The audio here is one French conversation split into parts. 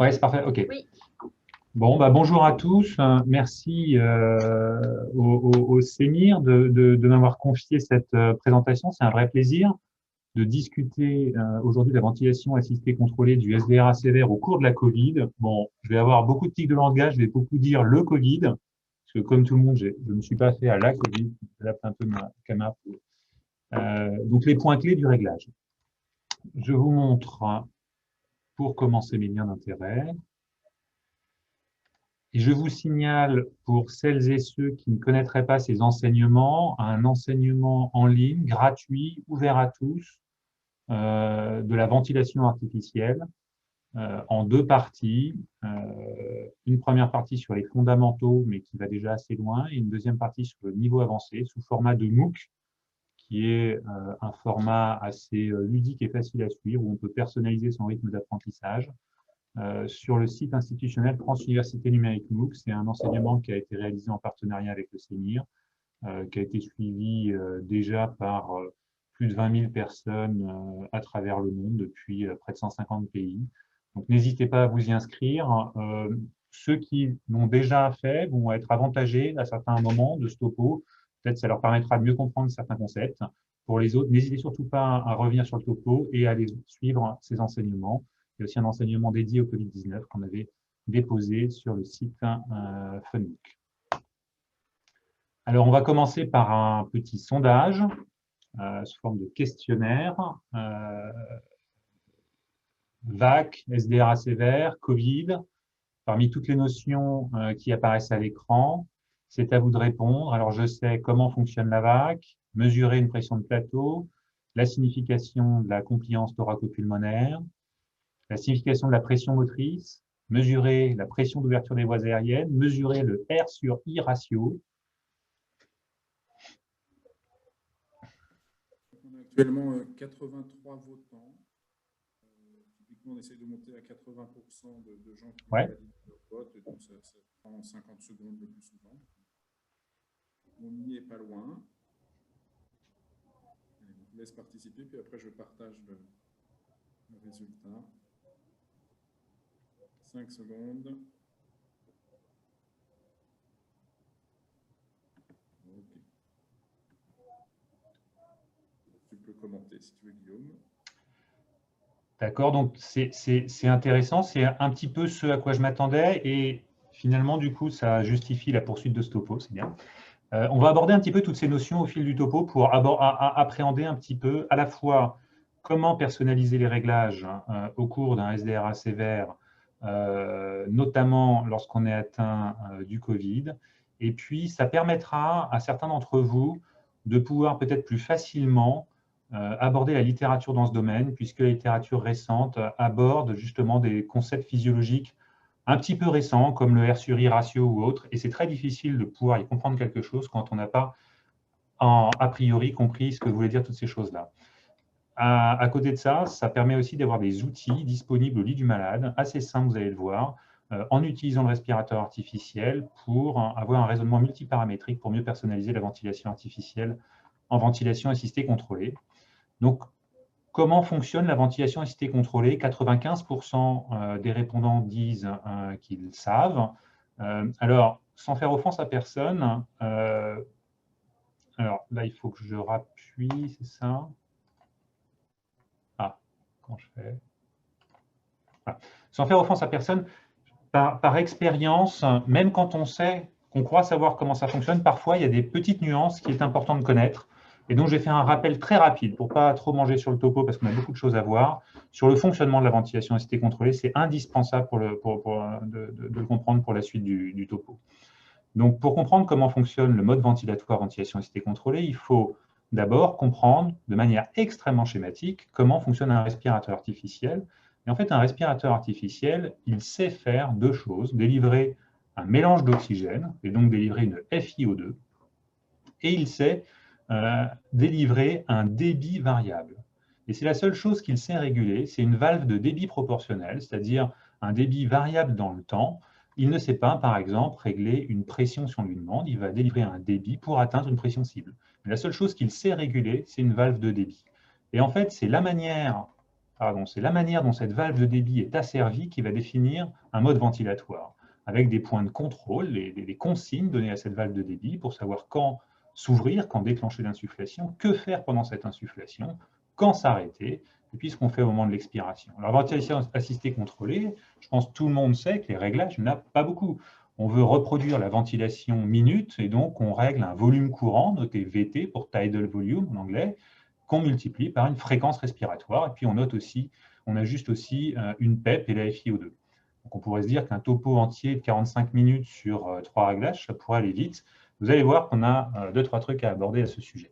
Ouais, c'est parfait. OK. Oui, Bon, bah, bonjour à tous. Merci au CEMIR de m'avoir confié cette présentation. C'est un vrai plaisir de discuter aujourd'hui de la ventilation assistée contrôlée du SDRA sévère au cours de la Covid. Bon, je vais avoir beaucoup de tics de langage, je vais beaucoup dire le Covid, parce que comme tout le monde, je ne me suis pas fait à la Covid. Je vais un peu ma caméra. Donc, les points clés du réglage. Je vous montre, pour commencer mes liens d'intérêt. Et je vous signale, pour celles et ceux qui ne connaîtraient pas ces enseignements, un enseignement en ligne, gratuit, ouvert à tous, de la ventilation artificielle, en deux parties. Une première partie sur les fondamentaux, mais qui va déjà assez loin, et une deuxième partie sur le niveau avancé, sous format de MOOC, qui est un format assez ludique et facile à suivre, où on peut personnaliser son rythme d'apprentissage. Sur le site institutionnel France Université Numérique MOOC. C'est un enseignement qui a été réalisé en partenariat avec le CENIR, qui a été suivi déjà par plus de 20 000 personnes à travers le monde depuis près de 150 pays. Donc n'hésitez pas à vous y inscrire. Ceux qui l'ont déjà fait vont être avantagés à certains moments de ce topo. Peut-être ça leur permettra de mieux comprendre certains concepts. Pour les autres, n'hésitez surtout pas à revenir sur le topo et à aller suivre ces enseignements. Il y a aussi un enseignement dédié au Covid-19 qu'on avait déposé sur le site FunMOOC. Alors, on va commencer par un petit sondage sous forme de questionnaire. VAC, SDRA sévère, Covid. Parmi toutes les notions qui apparaissent à l'écran, c'est à vous de répondre. Alors, je sais comment fonctionne la VAC, mesurer une pression de plateau, la signification de la compliance thoraco-pulmonaire, la signification de la pression motrice, mesurer la pression d'ouverture des voies aériennes, mesurer le R sur I ratio. On a actuellement 83 votants. Typiquement, on essaie de monter à 80% de gens qui Ouais. valident leur vote, donc ça prend 50 secondes le plus souvent. On n'y est pas loin. Je vous laisse participer, puis après je partage le résultat. 5 secondes. Okay. Tu peux commenter si tu veux, Guillaume. D'accord, donc c'est intéressant, c'est un petit peu ce à quoi je m'attendais et finalement, du coup, ça justifie la poursuite de ce topo, c'est bien. On va aborder un petit peu toutes ces notions au fil du topo pour appréhender un petit peu à la fois comment personnaliser les réglages au cours d'un SDRA sévère, notamment lorsqu'on est atteint du Covid. Et puis, ça permettra à certains d'entre vous de pouvoir peut-être plus facilement aborder la littérature dans ce domaine, puisque la littérature récente aborde justement des concepts physiologiques un petit peu récents, comme le R sur I ratio ou autre, et c'est très difficile de pouvoir y comprendre quelque chose quand on n'a pas a priori compris ce que voulaient dire toutes ces choses-là. À côté de ça, ça permet aussi d'avoir des outils disponibles au lit du malade, assez simples, vous allez le voir, en utilisant le respirateur artificiel pour avoir un raisonnement multiparamétrique pour mieux personnaliser la ventilation artificielle en ventilation assistée contrôlée. Donc, comment fonctionne la ventilation assistée contrôlée? 95% des répondants disent qu'ils savent. Alors, sans faire offense à personne, alors là, il faut que je rappuie, c'est ça? Ah, quand je fais... Voilà. Sans faire offense à personne, par expérience, même quand on sait, qu'on croit savoir comment ça fonctionne, parfois, il y a des petites nuances qu'il est important de connaître. Et donc, j'ai fait un rappel très rapide pour ne pas trop manger sur le topo parce qu'on a beaucoup de choses à voir. Sur le fonctionnement de la ventilation assistée contrôlée, c'est indispensable de le comprendre pour la suite du topo. Donc, pour comprendre comment fonctionne le mode ventilatoire ventilation assistée contrôlée, il faut d'abord comprendre de manière extrêmement schématique comment fonctionne un respirateur artificiel. Et en fait, un respirateur artificiel, il sait faire deux choses, délivrer un mélange d'oxygène, et donc délivrer une FiO2, et il sait délivrer un débit variable. Et c'est la seule chose qu'il sait réguler, c'est une valve de débit proportionnel, c'est-à-dire un débit variable dans le temps. Il ne sait pas, par exemple, régler une pression si on lui demande, il va délivrer un débit pour atteindre une pression cible. Mais la seule chose qu'il sait réguler, c'est une valve de débit. Et en fait, c'est la manière, pardon, c'est la manière dont cette valve de débit est asservie qui va définir un mode ventilatoire, avec des points de contrôle, des consignes données à cette valve de débit pour savoir quand s'ouvrir, quand déclencher l'insufflation, que faire pendant cette insufflation, quand s'arrêter, et puis ce qu'on fait au moment de l'expiration. Alors, ventilation assistée contrôlée, je pense que tout le monde sait que les réglages, il n'y en a pas beaucoup. On veut reproduire la ventilation minute, et donc on règle un volume courant, noté VT pour tidal volume en anglais, qu'on multiplie par une fréquence respiratoire, et puis on note aussi, on ajuste aussi une PEP et la FiO2. Donc on pourrait se dire qu'un topo entier de 45 minutes sur 3 réglages, ça pourrait aller vite. Vous allez voir qu'on a 2-3 trucs à aborder à ce sujet.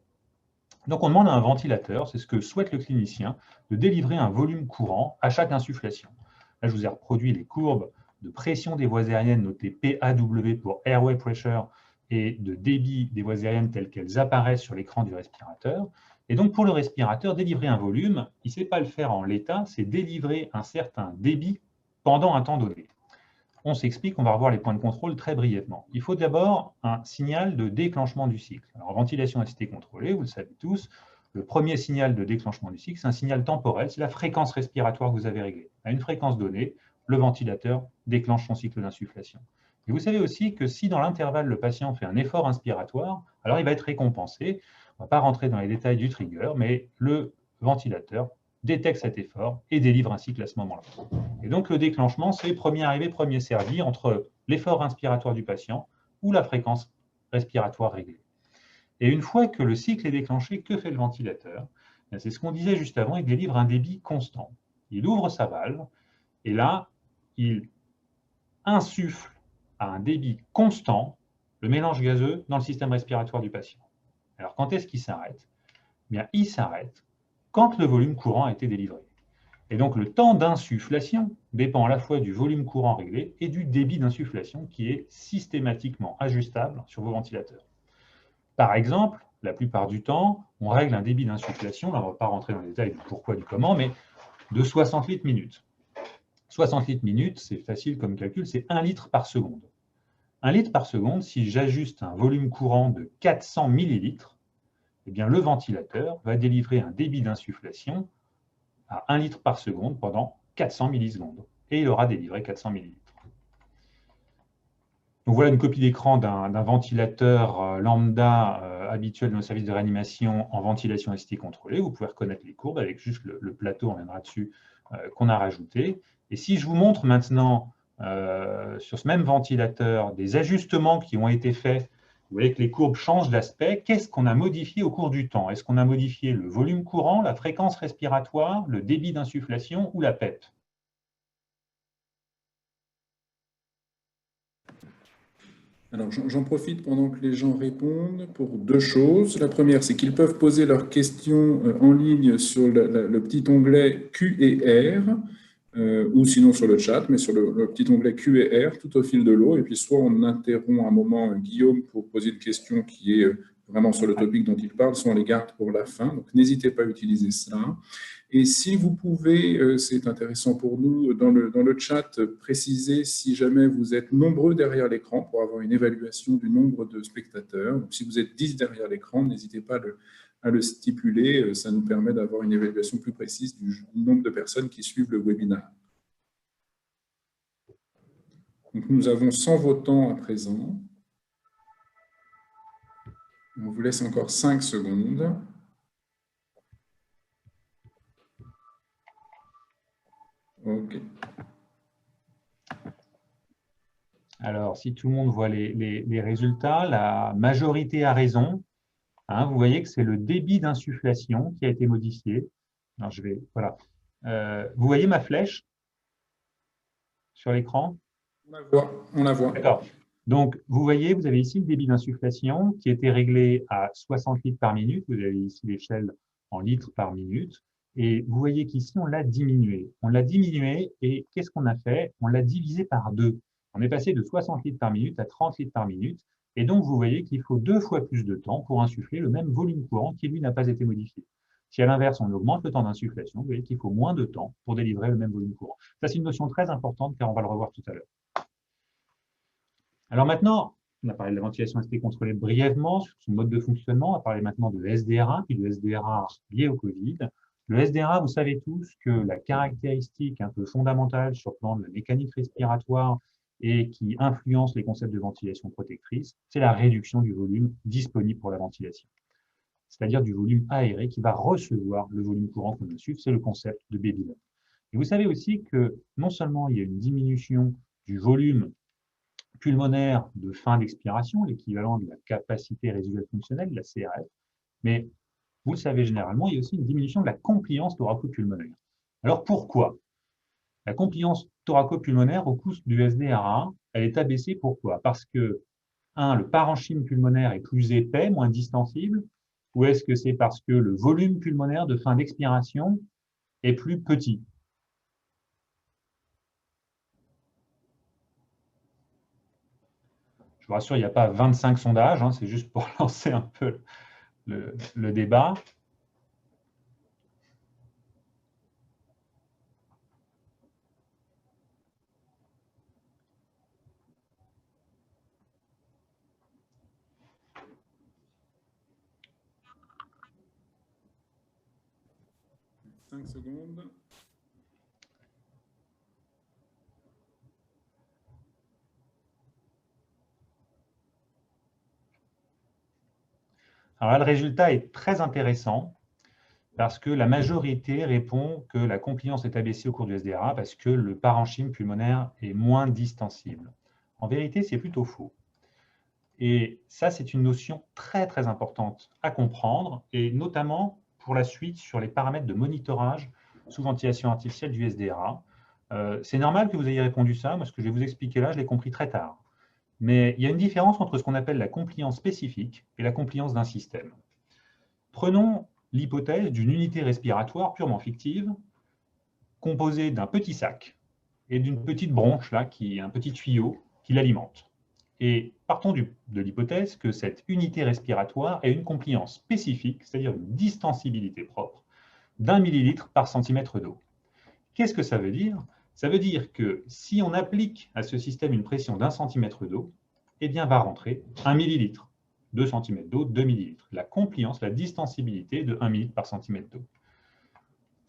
Donc on demande à un ventilateur, c'est ce que souhaite le clinicien, de délivrer un volume courant à chaque insufflation. Là, je vous ai reproduit les courbes de pression des voies aériennes notées PAW pour Airway Pressure et de débit des voies aériennes telles qu'elles apparaissent sur l'écran du respirateur. Et donc pour le respirateur, délivrer un volume, il ne sait pas le faire en l'état, c'est délivrer un certain débit pendant un temps donné. On s'explique, on va revoir les points de contrôle très brièvement. Il faut d'abord un signal de déclenchement du cycle. Alors, en ventilation assistée contrôlée, vous le savez tous, le premier signal de déclenchement du cycle, c'est un signal temporel, c'est la fréquence respiratoire que vous avez réglée. À une fréquence donnée, le ventilateur déclenche son cycle d'insufflation. Et vous savez aussi que si dans l'intervalle, le patient fait un effort inspiratoire, alors il va être récompensé. On ne va pas rentrer dans les détails du trigger, mais le ventilateur détecte cet effort et délivre un cycle à ce moment-là. Et donc le déclenchement, c'est premier arrivé, premier servi entre l'effort inspiratoire du patient ou la fréquence respiratoire réglée. Et une fois que le cycle est déclenché, que fait le ventilateur? C'est ce qu'on disait juste avant, il délivre un débit constant. Il ouvre sa valve et là, il insuffle à un débit constant le mélange gazeux dans le système respiratoire du patient. Alors quand est-ce qu'il s'arrête? Bien, il s'arrête quand le volume courant a été délivré. Et donc le temps d'insufflation dépend à la fois du volume courant réglé et du débit d'insufflation qui est systématiquement ajustable sur vos ventilateurs. Par exemple, la plupart du temps, on règle un débit d'insufflation, là on ne va pas rentrer dans les détails du pourquoi, du comment, mais de 60 litres minutes. 60 litres minutes, c'est facile comme calcul, c'est 1 litre par seconde. 1 litre par seconde, si j'ajuste un volume courant de 400 millilitres, eh bien le ventilateur va délivrer un débit d'insufflation à 1 litre par seconde pendant 400 millisecondes. Et il aura délivré 400 millilitres. Donc voilà une copie d'écran d'un ventilateur lambda habituel de nos services de réanimation en ventilation assistée contrôlée. Vous pouvez reconnaître les courbes avec juste le plateau, on viendra dessus, qu'on a rajouté. Et si je vous montre maintenant sur ce même ventilateur des ajustements qui ont été faits, vous voyez que les courbes changent d'aspect. Qu'est-ce qu'on a modifié au cours du temps? Est-ce qu'on a modifié le volume courant, la fréquence respiratoire, le débit d'insufflation ou la PEP? Alors, j'en profite pendant que les gens répondent pour deux choses. La première, c'est qu'ils peuvent poser leurs questions en ligne sur le petit onglet Q et R, ou sinon sur le chat, mais sur le petit onglet Q et R, tout au fil de l'eau. Et puis, soit on interrompt un moment Guillaume pour poser une question qui est vraiment sur le topic dont il parle, soit on les garde pour la fin. Donc, n'hésitez pas à utiliser cela. Et si vous pouvez, c'est intéressant pour nous, dans le chat, préciser si jamais vous êtes nombreux derrière l'écran pour avoir une évaluation du nombre de spectateurs. Donc, si vous êtes 10 derrière l'écran, n'hésitez pas à le stipuler. Ça nous permet d'avoir une évaluation plus précise du nombre de personnes qui suivent le webinaire. Donc, nous avons 100 votants à présent. On vous laisse encore 5 secondes. OK. Alors, si tout le monde voit les résultats, la majorité a raison. Hein, vous voyez que c'est le débit d'insufflation qui a été modifié. Alors, voilà. Vous voyez ma flèche sur l'écran? On la voit. D'accord. Donc, vous voyez, vous avez ici le débit d'insufflation qui était réglé à 60 litres par minute. Vous avez ici l'échelle en litres par minute. Et vous voyez qu'ici, on l'a diminué. On l'a diminué et qu'est-ce qu'on a fait? On l'a divisé par 2. On est passé de 60 litres par minute à 30 litres par minute. Et donc, vous voyez qu'il faut 2 fois plus de temps pour insuffler le même volume courant qui, lui, n'a pas été modifié. Si à l'inverse, on augmente le temps d'insufflation, vous voyez qu'il faut moins de temps pour délivrer le même volume courant. Ça, c'est une notion très importante car on va le revoir tout à l'heure. Alors maintenant, on a parlé de la ventilation assistée contrôlée brièvement sur son mode de fonctionnement. On va parler maintenant de SDRA, puis de SDRA lié au Covid. Le SDRA, vous savez tous que la caractéristique un peu fondamentale sur le plan de la mécanique respiratoire et qui influence les concepts de ventilation protectrice, c'est la réduction du volume disponible pour la ventilation, c'est-à-dire du volume aéré qui va recevoir le volume courant qu'on insuffle, c'est le concept de Babylon. Et vous savez aussi que non seulement il y a une diminution du volume pulmonaire de fin d'expiration, l'équivalent de la capacité résiduelle fonctionnelle, la CRF, mais vous le savez généralement, il y a aussi une diminution de la compliance thoraco-pulmonaire. Alors pourquoi? La compliance thoraco-pulmonaire au coût du SDRA, elle est abaissée. Pourquoi? Parce que, le parenchyme pulmonaire est plus épais, moins distensible, ou est-ce que c'est parce que le volume pulmonaire de fin d'expiration est plus petit? Je vous rassure, il n'y a pas 25 sondages, c'est juste pour lancer un peu le débat. Cinq secondes. Alors là, le résultat est très intéressant parce que la majorité répond que la compliance est abaissée au cours du SDRA parce que le parenchyme pulmonaire est moins distensible. En vérité, c'est plutôt faux. Et ça, c'est une notion très, très importante à comprendre, et notamment pour la suite sur les paramètres de monitorage sous ventilation artificielle du SDRA. C'est normal que vous ayez répondu ça, moi ce que je vais vous expliquer là, je l'ai compris très tard. Mais il y a une différence entre ce qu'on appelle la compliance spécifique et la compliance d'un système. Prenons l'hypothèse d'une unité respiratoire purement fictive, composée d'un petit sac et d'une petite bronche, là, un petit tuyau qui l'alimente. Et partons de l'hypothèse que cette unité respiratoire ait une compliance spécifique, c'est-à-dire une distensibilité propre, d'1 millilitre par centimètre d'eau. Qu'est-ce que ça veut dire? Ça veut dire que si on applique à ce système une pression d'1 centimètre d'eau, eh bien va rentrer 1 millilitre. 2 cm d'eau, 2 millilitres. La compliance, la distensibilité de 1 millilitre par centimètre d'eau.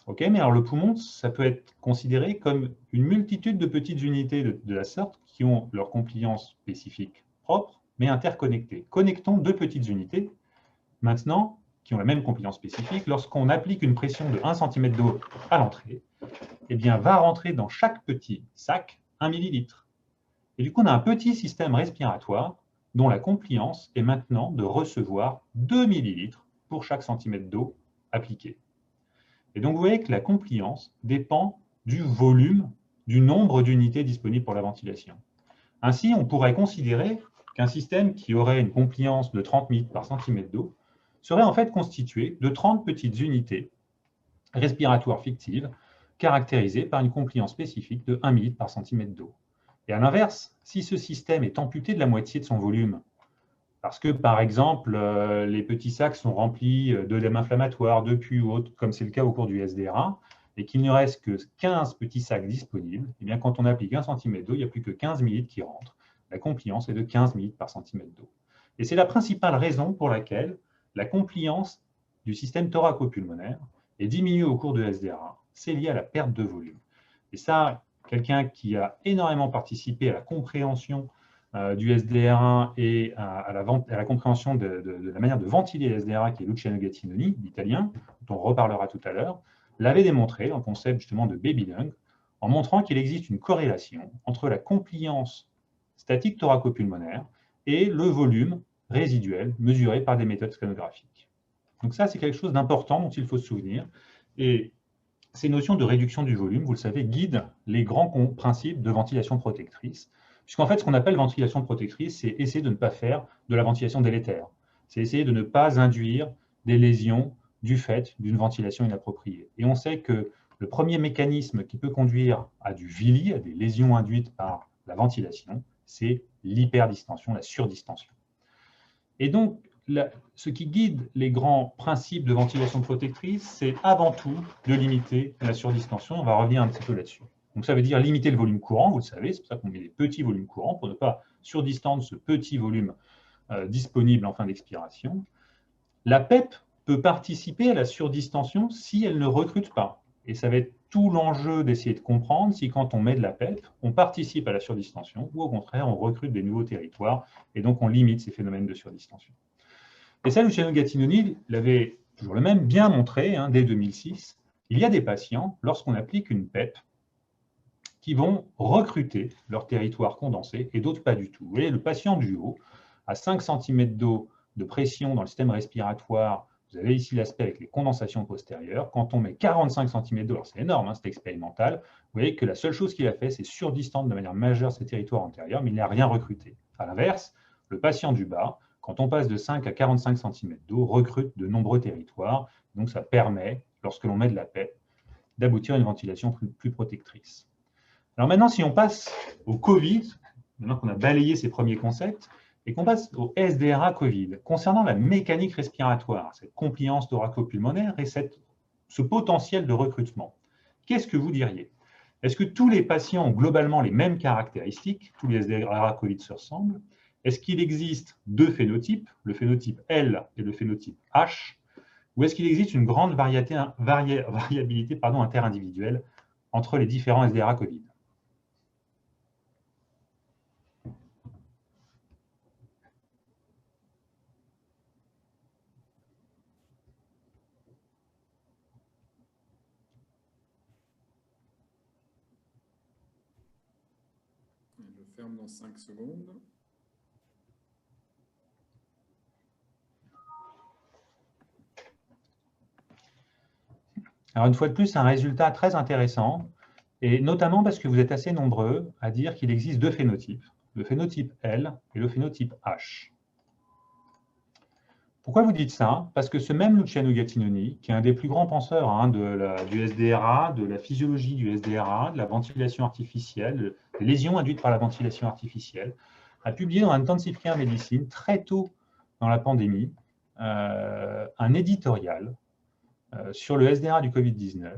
Ok, mais alors le poumon, ça peut être considéré comme une multitude de petites unités de la sorte qui ont leur compliance spécifique propre, mais interconnectées. Connectons deux petites unités, maintenant, qui ont la même compliance spécifique. Lorsqu'on applique une pression de 1 cm d'eau à l'entrée, eh bien, va rentrer dans chaque petit sac 1 millilitre. Et du coup, on a un petit système respiratoire dont la compliance est maintenant de recevoir 2 millilitres pour chaque centimètre d'eau appliquée. Et donc, vous voyez que la compliance dépend du volume, du nombre d'unités disponibles pour la ventilation. Ainsi, on pourrait considérer qu'un système qui aurait une compliance de 30 millilitres par centimètre d'eau serait en fait constitué de 30 petites unités respiratoires fictives caractérisées par une compliance spécifique de 1 millilitre par centimètre d'eau. Et à l'inverse, si ce système est amputé de la moitié de son volume, parce que, par exemple, les petits sacs sont remplis d'œdèmes inflammatoires, de pus ou autres, comme c'est le cas au cours du SDRA, et qu'il ne reste que 15 petits sacs disponibles, et bien quand on applique 1 cm d'eau, il n'y a plus que 15 ml qui rentrent. La compliance est de 15 ml par centimètre d'eau. Et c'est la principale raison pour laquelle la compliance du système thoraco-pulmonaire est diminuée au cours de SDRA. C'est lié à la perte de volume. Et ça, quelqu'un qui a énormément participé à la compréhension du SDRA et à la compréhension de la manière de ventiler le SDRA, qui est Luciano Gattinoni, l'italien, dont on reparlera tout à l'heure, l'avait démontré dans le concept justement de baby lung, en montrant qu'il existe une corrélation entre la compliance statique thoraco-pulmonaire et le volume résiduel mesuré par des méthodes scanographiques. Donc ça, c'est quelque chose d'important dont il faut se souvenir. Et ces notions de réduction du volume, vous le savez, guident les grands principes de ventilation protectrice. Puisqu'en fait, ce qu'on appelle ventilation protectrice, c'est essayer de ne pas faire de la ventilation délétère. C'est essayer de ne pas induire des lésions du fait d'une ventilation inappropriée. Et on sait que le premier mécanisme qui peut conduire à du VILI, à des lésions induites par la ventilation, c'est l'hyperdistension, la surdistension. Et donc, ce qui guide les grands principes de ventilation protectrice, c'est avant tout de limiter la surdistension. On va revenir un petit peu là-dessus. Donc ça veut dire limiter le volume courant, vous le savez, c'est pour ça qu'on met des petits volumes courants, pour ne pas surdistendre ce petit volume disponible en fin d'expiration. La PEP peut participer à la surdistension si elle ne recrute pas. Et ça va être tout l'enjeu d'essayer de comprendre si quand on met de la PEP, on participe à la surdistension ou au contraire, on recrute des nouveaux territoires et donc on limite ces phénomènes de surdistension. Et ça, Luciano Gattinoni l'avait toujours le même, bien montré dès 2006. Il y a des patients, lorsqu'on applique une PEP, qui vont recruter leur territoire condensé et d'autres pas du tout. Vous voyez, le patient du haut, à 5 cm d'eau de pression dans le système respiratoire, vous avez ici l'aspect avec les condensations postérieures. Quand on met 45 cm d'eau, alors c'est énorme, c'est expérimental, vous voyez que la seule chose qu'il a fait, c'est surdistendre de manière majeure ses territoires antérieurs, mais il n'a rien recruté. À l'inverse, le patient du bas, quand on passe de 5 à 45 cm d'eau, recrute de nombreux territoires. Donc ça permet, lorsque l'on met de la PEP, d'aboutir à une ventilation plus protectrice. Alors maintenant, si on passe au Covid, maintenant qu'on a balayé ces premiers concepts, et qu'on passe au SDRA Covid, concernant la mécanique respiratoire, cette compliance thoraco-pulmonaire et ce potentiel de recrutement, qu'est-ce que vous diriez? Est-ce que tous les patients ont globalement les mêmes caractéristiques? Tous les SDRA Covid se ressemblent? Est-ce qu'il existe deux phénotypes, le phénotype L et le phénotype H? Ou est-ce qu'il existe une grande variabilité interindividuelle entre les différents SDRA Covid? Je ferme dans 5 secondes. Alors une fois de plus, un résultat très intéressant, et notamment parce que vous êtes assez nombreux à dire qu'il existe deux phénotypes, le phénotype L et le phénotype H. Pourquoi vous dites ça? Parce que ce même Luciano Gattinoni, qui est un des plus grands penseurs du SDRA, de la physiologie du SDRA, de la ventilation artificielle, des lésions induites par la ventilation artificielle, a publié dans Intensive Care Medicine, très tôt dans la pandémie, un éditorial sur le SDRA du Covid-19,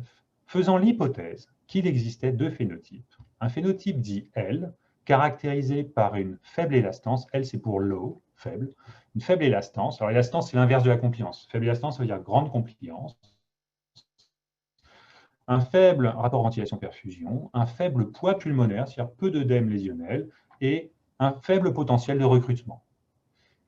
faisant l'hypothèse qu'il existait deux phénotypes. Un phénotype dit L, caractérisé par une faible élastance. L, c'est pour low, faible. Une faible élastance. Alors, élastance, c'est l'inverse de la compliance. Faible élastance, ça veut dire grande compliance. Un faible rapport ventilation-perfusion, un faible poids pulmonaire, c'est-à-dire peu d'œdème lésionnel, et un faible potentiel de recrutement.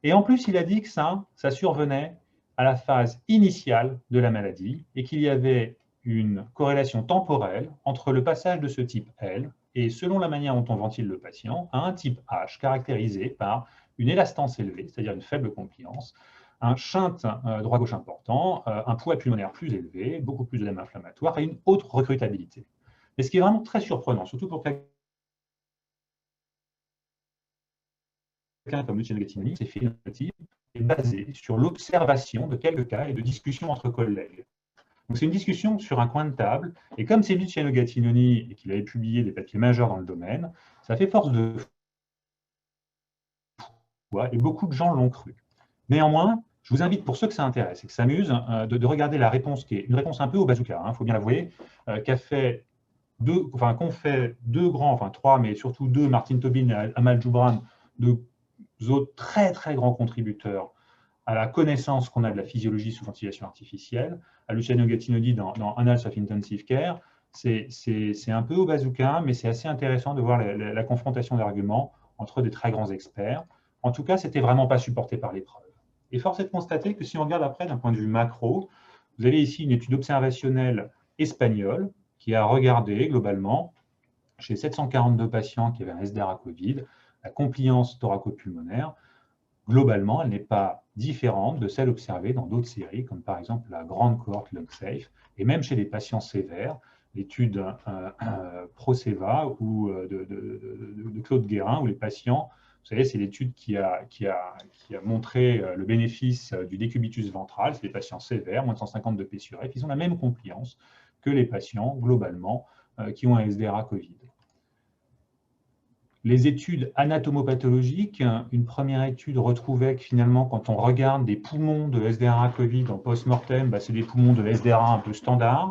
Et en plus, il a dit que ça survenait à la phase initiale de la maladie et qu'il y avait une corrélation temporelle entre le passage de ce type L et, selon la manière dont on ventile le patient, à un type H caractérisé par une élastance élevée, c'est-à-dire une faible compliance, un shunt droit-gauche important, un poids pulmonaire plus élevé, beaucoup plus d'œdème inflammatoire et une haute recrutabilité. Mais ce qui est vraiment très surprenant, surtout pour quelqu'un comme Luciano Gattinoni, ces phénotypes est basé sur l'observation de quelques cas et de discussions entre collègues. Donc c'est une discussion sur un coin de table, et comme c'est Luciano Gattinoni et qu'il avait publié des papiers majeurs dans le domaine, ça fait force de foi, et beaucoup de gens l'ont cru. Néanmoins, je vous invite, pour ceux que ça intéresse et que ça amuse, de regarder la réponse, qui est une réponse un peu au bazooka, il faut bien l'avouer, qu'ont fait deux grands, enfin trois, mais surtout deux, Martin Tobin et Amal Joubran, deux autres très très grands contributeurs à la connaissance qu'on a de la physiologie sous ventilation artificielle, à Luciano Gattinoni dans Annals of Intensive Care. C'est un peu au bazooka, mais c'est assez intéressant de voir la confrontation d'arguments entre des très grands experts. En tout cas, c'était vraiment pas supporté par l'épreuve. Et force est de constater que si on regarde après d'un point de vue macro, vous avez ici une étude observationnelle espagnole qui a regardé globalement, chez 742 patients qui avaient un SDRA Covid, la compliance thoraco-pulmonaire. Globalement, elle n'est pas différente de celle observée dans d'autres séries, comme par exemple la grande cohorte LungSafe, et même chez les patients sévères, l'étude ProSeva ou de Claude Guérin, où les patients, vous savez, c'est l'étude qui a montré le bénéfice du décubitus ventral, c'est les patients sévères, moins de 150 de P sur F, ils ont la même compliance que les patients, globalement, qui ont un SDRA Covid. Les études anatomopathologiques, une première étude retrouvait que finalement, quand on regarde des poumons de SDRA Covid en post-mortem, c'est des poumons de SDRA un peu standard.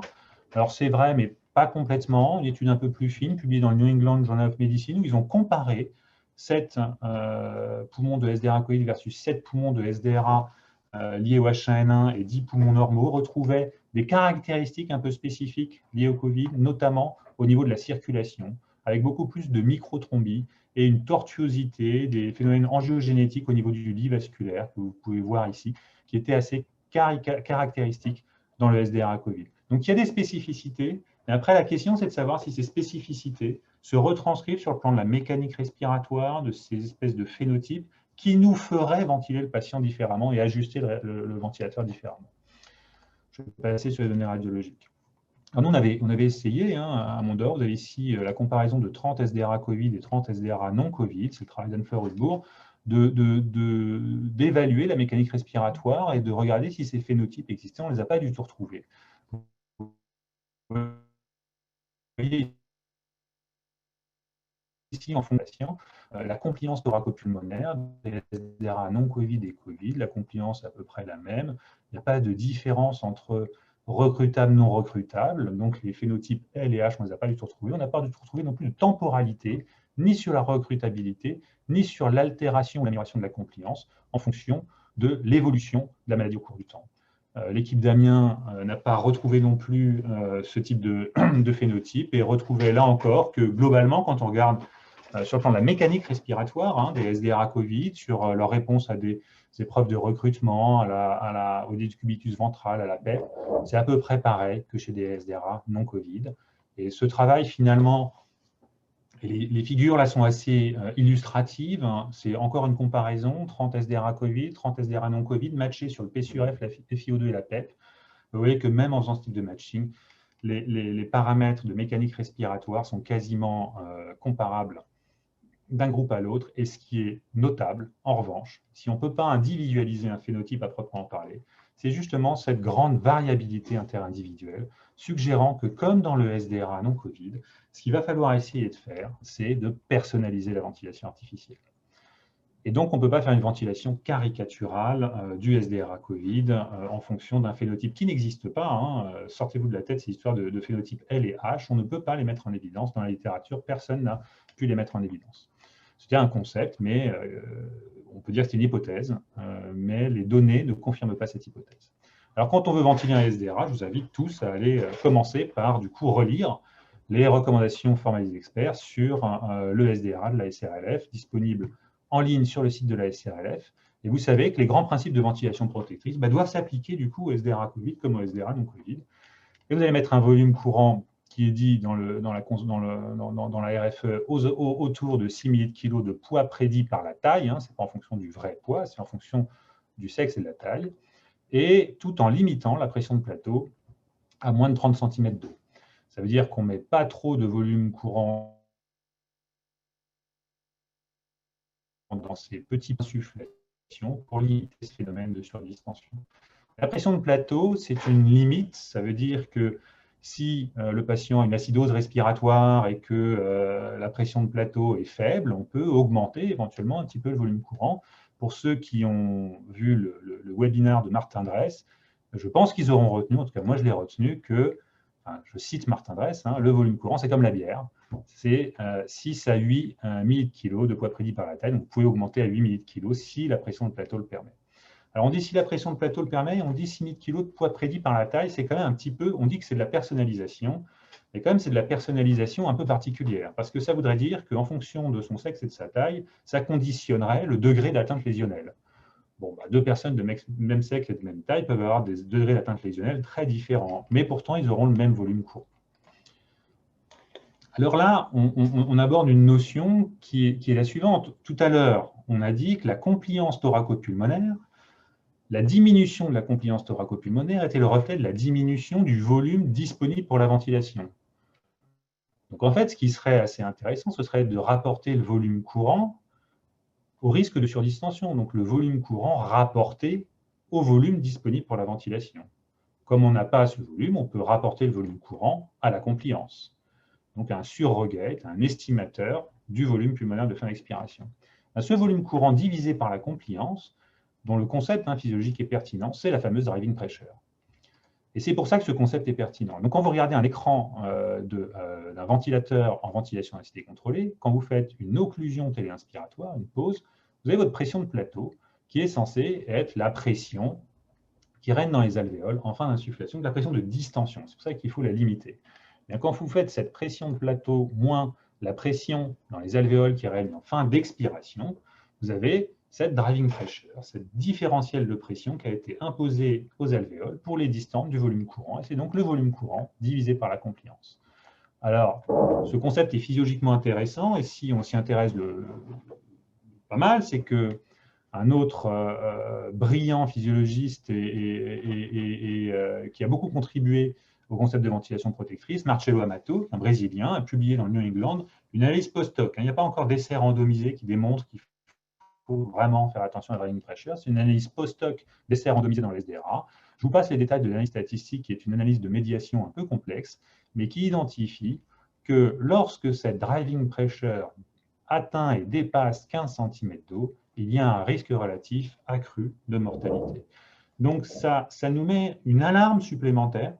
Alors c'est vrai, mais pas complètement. Une étude un peu plus fine, publiée dans le New England Journal of Medicine, où ils ont comparé 7 poumons de SDRA Covid versus 7 poumons de SDRA liés au H1N1 et 10 poumons normaux retrouvaient des caractéristiques un peu spécifiques liées au Covid, notamment au niveau de la circulation, avec beaucoup plus de microthrombie et une tortuosité, des phénomènes angiogénétiques au niveau du lit vasculaire, que vous pouvez voir ici, qui étaient assez caractéristiques dans le SDRA Covid. Donc il y a des spécificités, mais après la question c'est de savoir si ces spécificités se retranscrivent sur le plan de la mécanique respiratoire, de ces espèces de phénotypes, qui nous ferait ventiler le patient différemment et ajuster le ventilateur différemment. Je vais passer sur les données radiologiques. Alors nous, on avait essayé, hein, à Mondor, vous avez ici la comparaison de 30 SDRA Covid et 30 SDRA non Covid, c'est le travail d'Anne-Fleur-Houtbourg, d'évaluer la mécanique respiratoire et de regarder si ces phénotypes existaient. On ne les a pas du tout retrouvés. Vous voyez ici en fondation, la compliance thoracopulmonaire, des SDRA non Covid et Covid, la compliance est à peu près la même. Il n'y a pas de différence entre recrutable, non recrutable. Donc les phénotypes L et H, on ne les a pas du tout retrouvés. On n'a pas du tout retrouvé non plus de temporalité, ni sur la recrutabilité, ni sur l'altération ou l'amélioration de la compliance en fonction de l'évolution de la maladie au cours du temps. L'équipe d'Amiens n'a pas retrouvé non plus ce type de phénotype et retrouvait là encore que globalement, quand on regarde sur le plan de la mécanique respiratoire, hein, des SDRA Covid, sur leur réponse à des épreuves de recrutement, au décubitus ventral, à la PEP, c'est à peu près pareil que chez des SDRA non Covid. Et ce travail, finalement, les figures là sont assez illustratives. Hein. C'est encore une comparaison, 30 SDRA Covid, 30 SDRA non Covid, matchés sur le PSURF, la FiO2 et la PEP. Vous voyez que même en faisant ce type de matching, les paramètres de mécanique respiratoire sont quasiment comparables d'un groupe à l'autre. Et ce qui est notable, en revanche, si on ne peut pas individualiser un phénotype à proprement parler, c'est justement cette grande variabilité interindividuelle, suggérant que, comme dans le SDRA non Covid, ce qu'il va falloir essayer de faire, c'est de personnaliser la ventilation artificielle. Et donc, on ne peut pas faire une ventilation caricaturale du SDRA Covid en fonction d'un phénotype qui n'existe pas. Hein. Sortez-vous de la tête ces histoires de phénotypes L et H. On ne peut pas les mettre en évidence. Dans la littérature, personne n'a pu les mettre en évidence. C'était un concept, mais on peut dire que c'est une hypothèse, mais les données ne confirment pas cette hypothèse. Alors, quand on veut ventiler un SDRA, je vous invite tous à aller commencer par, du coup, relire les recommandations formalisées d'experts sur le SDRA de la SRLF, disponible en ligne sur le site de la SRLF. Et vous savez que les grands principes de ventilation protectrice doivent s'appliquer du coup au SDRA Covid comme au SDRA non Covid. Et vous allez mettre un volume courant qui est dit dans la RFE autour de 6 ml de poids prédit par la taille. Hein, ce n'est pas en fonction du vrai poids, c'est en fonction du sexe et de la taille. Et tout en limitant la pression de plateau à moins de 30 cm d'eau. Ça veut dire qu'on ne met pas trop de volume courant dans ces petites insufflations pour limiter ce phénomène de surdistension. La pression de plateau, c'est une limite. Ça veut dire que si le patient a une acidose respiratoire et que la pression de plateau est faible, on peut augmenter éventuellement un petit peu le volume courant. Pour ceux qui ont vu le webinaire de Martin Dress, je pense qu'ils auront retenu, en tout cas moi je l'ai retenu, que, enfin, je cite Martin Dress, hein, le volume courant c'est comme la bière, c'est 6 à 8 ml de poids prédit par la taille, donc vous pouvez augmenter à 8 ml si la pression de plateau le permet. Alors on dit si la pression de plateau le permet, on dit 6 000 kg de poids prédit par la taille, c'est quand même un petit peu, on dit que c'est de la personnalisation, mais quand même c'est de la personnalisation un peu particulière, parce que ça voudrait dire qu'en fonction de son sexe et de sa taille, ça conditionnerait le degré d'atteinte lésionnelle. Bon, bah, deux personnes de même sexe et de même taille peuvent avoir des degrés d'atteinte lésionnelle très différents, mais pourtant ils auront le même volume courant. Alors là, on aborde une notion qui est la suivante. Tout à l'heure, on a dit que la compliance thoracopulmonaire, la diminution de la compliance thoracopulmonaire était le reflet de la diminution du volume disponible pour la ventilation. Donc en fait, ce qui serait assez intéressant, ce serait de rapporter le volume courant au risque de surdistension, donc le volume courant rapporté au volume disponible pour la ventilation. Comme on n'a pas ce volume, on peut rapporter le volume courant à la compliance. Donc un surrogate, un estimateur du volume pulmonaire de fin d'expiration. Ce volume courant divisé par la compliance, dont le concept physiologique est pertinent, c'est la fameuse driving pressure. Et c'est pour ça que ce concept est pertinent. Donc quand vous regardez un écran d'un ventilateur en ventilation densité contrôlée, quand vous faites une occlusion téléinspiratoire, une pause, vous avez votre pression de plateau qui est censée être la pression qui règne dans les alvéoles en fin d'insufflation, la pression de distension. C'est pour ça qu'il faut la limiter. Bien, quand vous faites cette pression de plateau moins la pression dans les alvéoles qui règne en fin d'expiration, vous avez cette driving pressure, cette différentielle de pression qui a été imposée aux alvéoles pour les distances du volume courant. Et c'est donc le volume courant divisé par la compliance. Alors, ce concept est physiologiquement intéressant, et si on s'y intéresse pas mal, c'est que un autre brillant physiologiste qui a beaucoup contribué au concept de ventilation protectrice, Marcello Amato, un Brésilien, a publié dans le New England une analyse post-hoc. Il n'y a pas encore d'essai randomisé qui démontre qu'il faut vraiment faire attention à la driving pressure. C'est une analyse post-hoc d'essai randomisé dans le SDRA. Je vous passe les détails de l'analyse statistique, qui est une analyse de médiation un peu complexe, mais qui identifie que lorsque cette driving pressure atteint et dépasse 15 cm d'eau, il y a un risque relatif accru de mortalité. Donc ça nous met une alarme supplémentaire,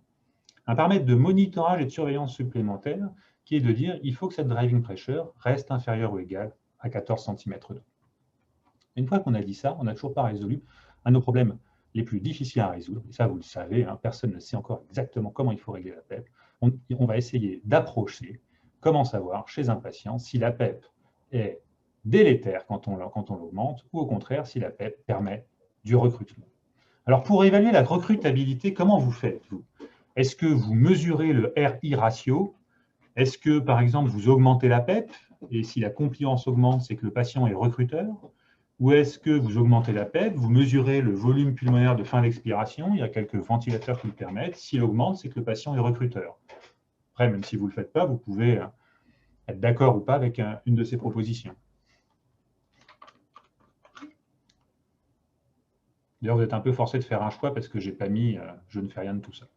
un paramètre de monitorage et de surveillance supplémentaire, qui est de dire qu'il faut que cette driving pressure reste inférieure ou égale à 14 cm d'eau. Une fois qu'on a dit ça, on n'a toujours pas résolu un de nos problèmes les plus difficiles à résoudre. Et ça, vous le savez, hein, personne ne sait encore exactement comment il faut régler la PEP. On va essayer d'approcher comment savoir chez un patient si la PEP est délétère quand on l'augmente, ou au contraire, si la PEP permet du recrutement. Alors, pour évaluer la recrutabilité, comment vous faites-vous? Est-ce que vous mesurez le RI ratio? Est-ce que, par exemple, vous augmentez la PEP, et si la compliance augmente, c'est que le patient est recruteur? Ou est-ce que vous augmentez la PEP, vous mesurez le volume pulmonaire de fin d'expiration, il y a quelques ventilateurs qui le permettent, s'il augmente, c'est que le patient est recruteur. Après, même si vous ne le faites pas, vous pouvez être d'accord ou pas avec une de ces propositions. D'ailleurs, vous êtes un peu forcé de faire un choix parce que je n'ai pas mis « je ne fais rien de tout ça ».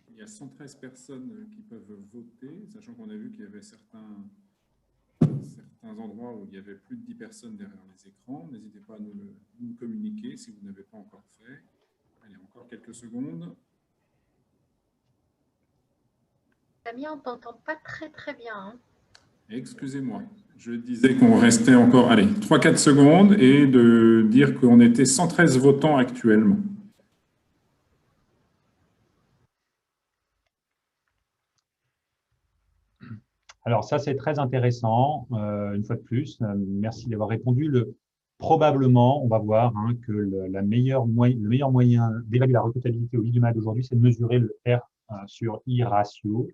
Il y a 113 personnes qui peuvent voter, sachant qu'on a vu qu'il y avait certains endroits où il y avait plus de 10 personnes derrière les écrans. N'hésitez pas à nous communiquer si vous n'avez pas encore fait. Allez, encore quelques secondes. Damien, on ne t'entend pas très bien. Hein. Excusez-moi, je disais qu'on restait encore, allez, 3-4 secondes et de dire qu'on était 113 votants actuellement. Alors ça, c'est très intéressant, une fois de plus. Merci d'avoir répondu. Probablement, on va voir hein, que le meilleur moyen d'évaluer la recrutabilité au lit du malade aujourd'hui, c'est de mesurer le R sur I ratio.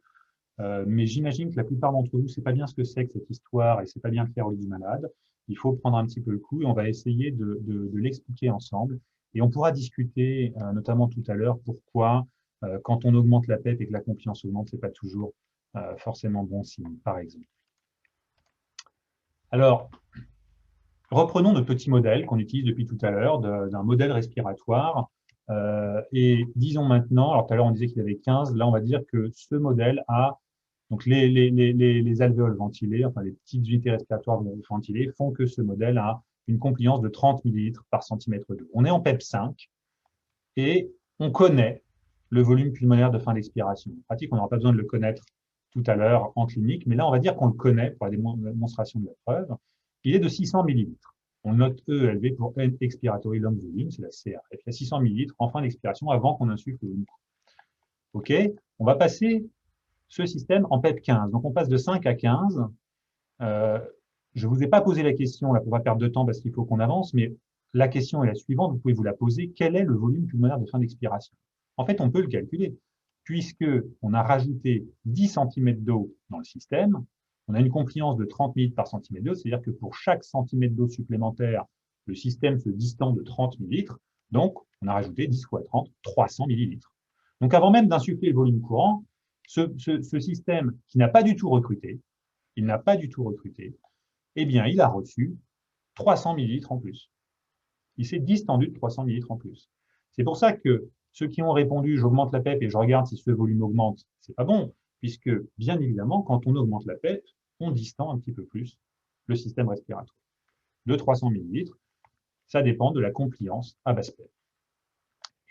Mais j'imagine que la plupart d'entre vous, c'est pas bien ce que c'est que cette histoire et c'est pas bien le faire au lit du malade. Il faut prendre un petit peu le coup et on va essayer de l'expliquer ensemble. Et on pourra discuter, notamment tout à l'heure, pourquoi quand on augmente la PEP et que la confiance augmente, c'est pas toujours forcément bon signe, par exemple. Alors, reprenons notre petit modèle qu'on utilise depuis tout à l'heure, d'un modèle respiratoire. Et disons maintenant, alors tout à l'heure on disait qu'il y avait 15, là on va dire que ce modèle a, donc les alvéoles ventilées, enfin les petites unités respiratoires ventilées, font que ce modèle a une compliance de 30 ml par centimètre d'eau. On est en PEP 5 et on connaît le volume pulmonaire de fin d'expiration. En pratique, on n'aura pas besoin de le connaître tout à l'heure en clinique, mais là, on va dire qu'on le connaît pour la démonstration de la preuve. Il est de 600 ml. On note E élevé pour N expiratory long volume, c'est la CRF. Il y a 600 ml en fin d'expiration avant qu'on insuffle le volume. OK, on va passer ce système en PEP 15. Donc, on passe de 5 à 15. Je ne vous ai pas posé la question, là, pour ne pas perdre de temps parce qu'il faut qu'on avance, mais la question est la suivante, vous pouvez vous la poser. Quel est le volume pulmonaire de fin d'expiration? En fait, on peut le calculer, puisqu'on a rajouté 10 cm d'eau dans le système, on a une compliance de 30 ml par centimètre d'eau, c'est-à-dire que pour chaque centimètre d'eau supplémentaire, le système se distend de 30 ml, donc on a rajouté 10 fois 30, 300 ml. Donc avant même d'insuffler le volume courant, ce système qui n'a pas du tout recruté, eh bien, il a reçu 300 ml en plus. Il s'est distendu de 300 ml en plus. C'est pour ça que ceux qui ont répondu « j'augmente la PEP et je regarde si ce volume augmente », c'est pas bon, puisque bien évidemment, quand on augmente la PEP, on distend un petit peu plus le système respiratoire. De 300 ml, ça dépend de la compliance à basse PEP.